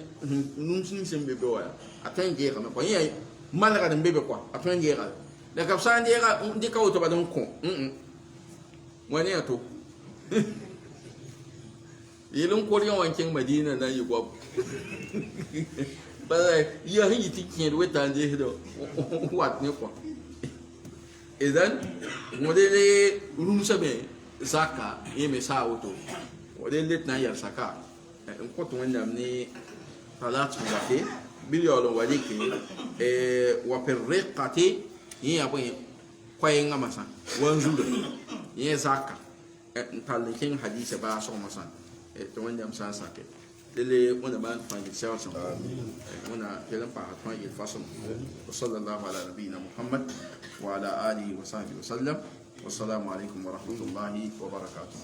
num sin sembe be wa atenge ga me ko yi malaga de bebe ko atenge ga da kapsan dia ka di ka uto badon ko wani ato yelun ko riyan wankin madina nan yi gwab ba ya hin yiti kin weta je do wat ne ko idan modele rum sabe zaka yeme sa auto modele na ya saka en ko to wannan ne talatu wa ke biliyolo waliki wa firqati yin abin kwayin ga masa wanzu da yin zaka talikin hadisi ba so masa to wanda amsa sake dele wanda ba fa yi sai wasan wanda kelan fa hatma yi fasan sallallahu ala nabiyina muhammad wa ala alihi wa sahbihi wa sallam wassalamu alaikum wa rahmatullahi wa barakatuh.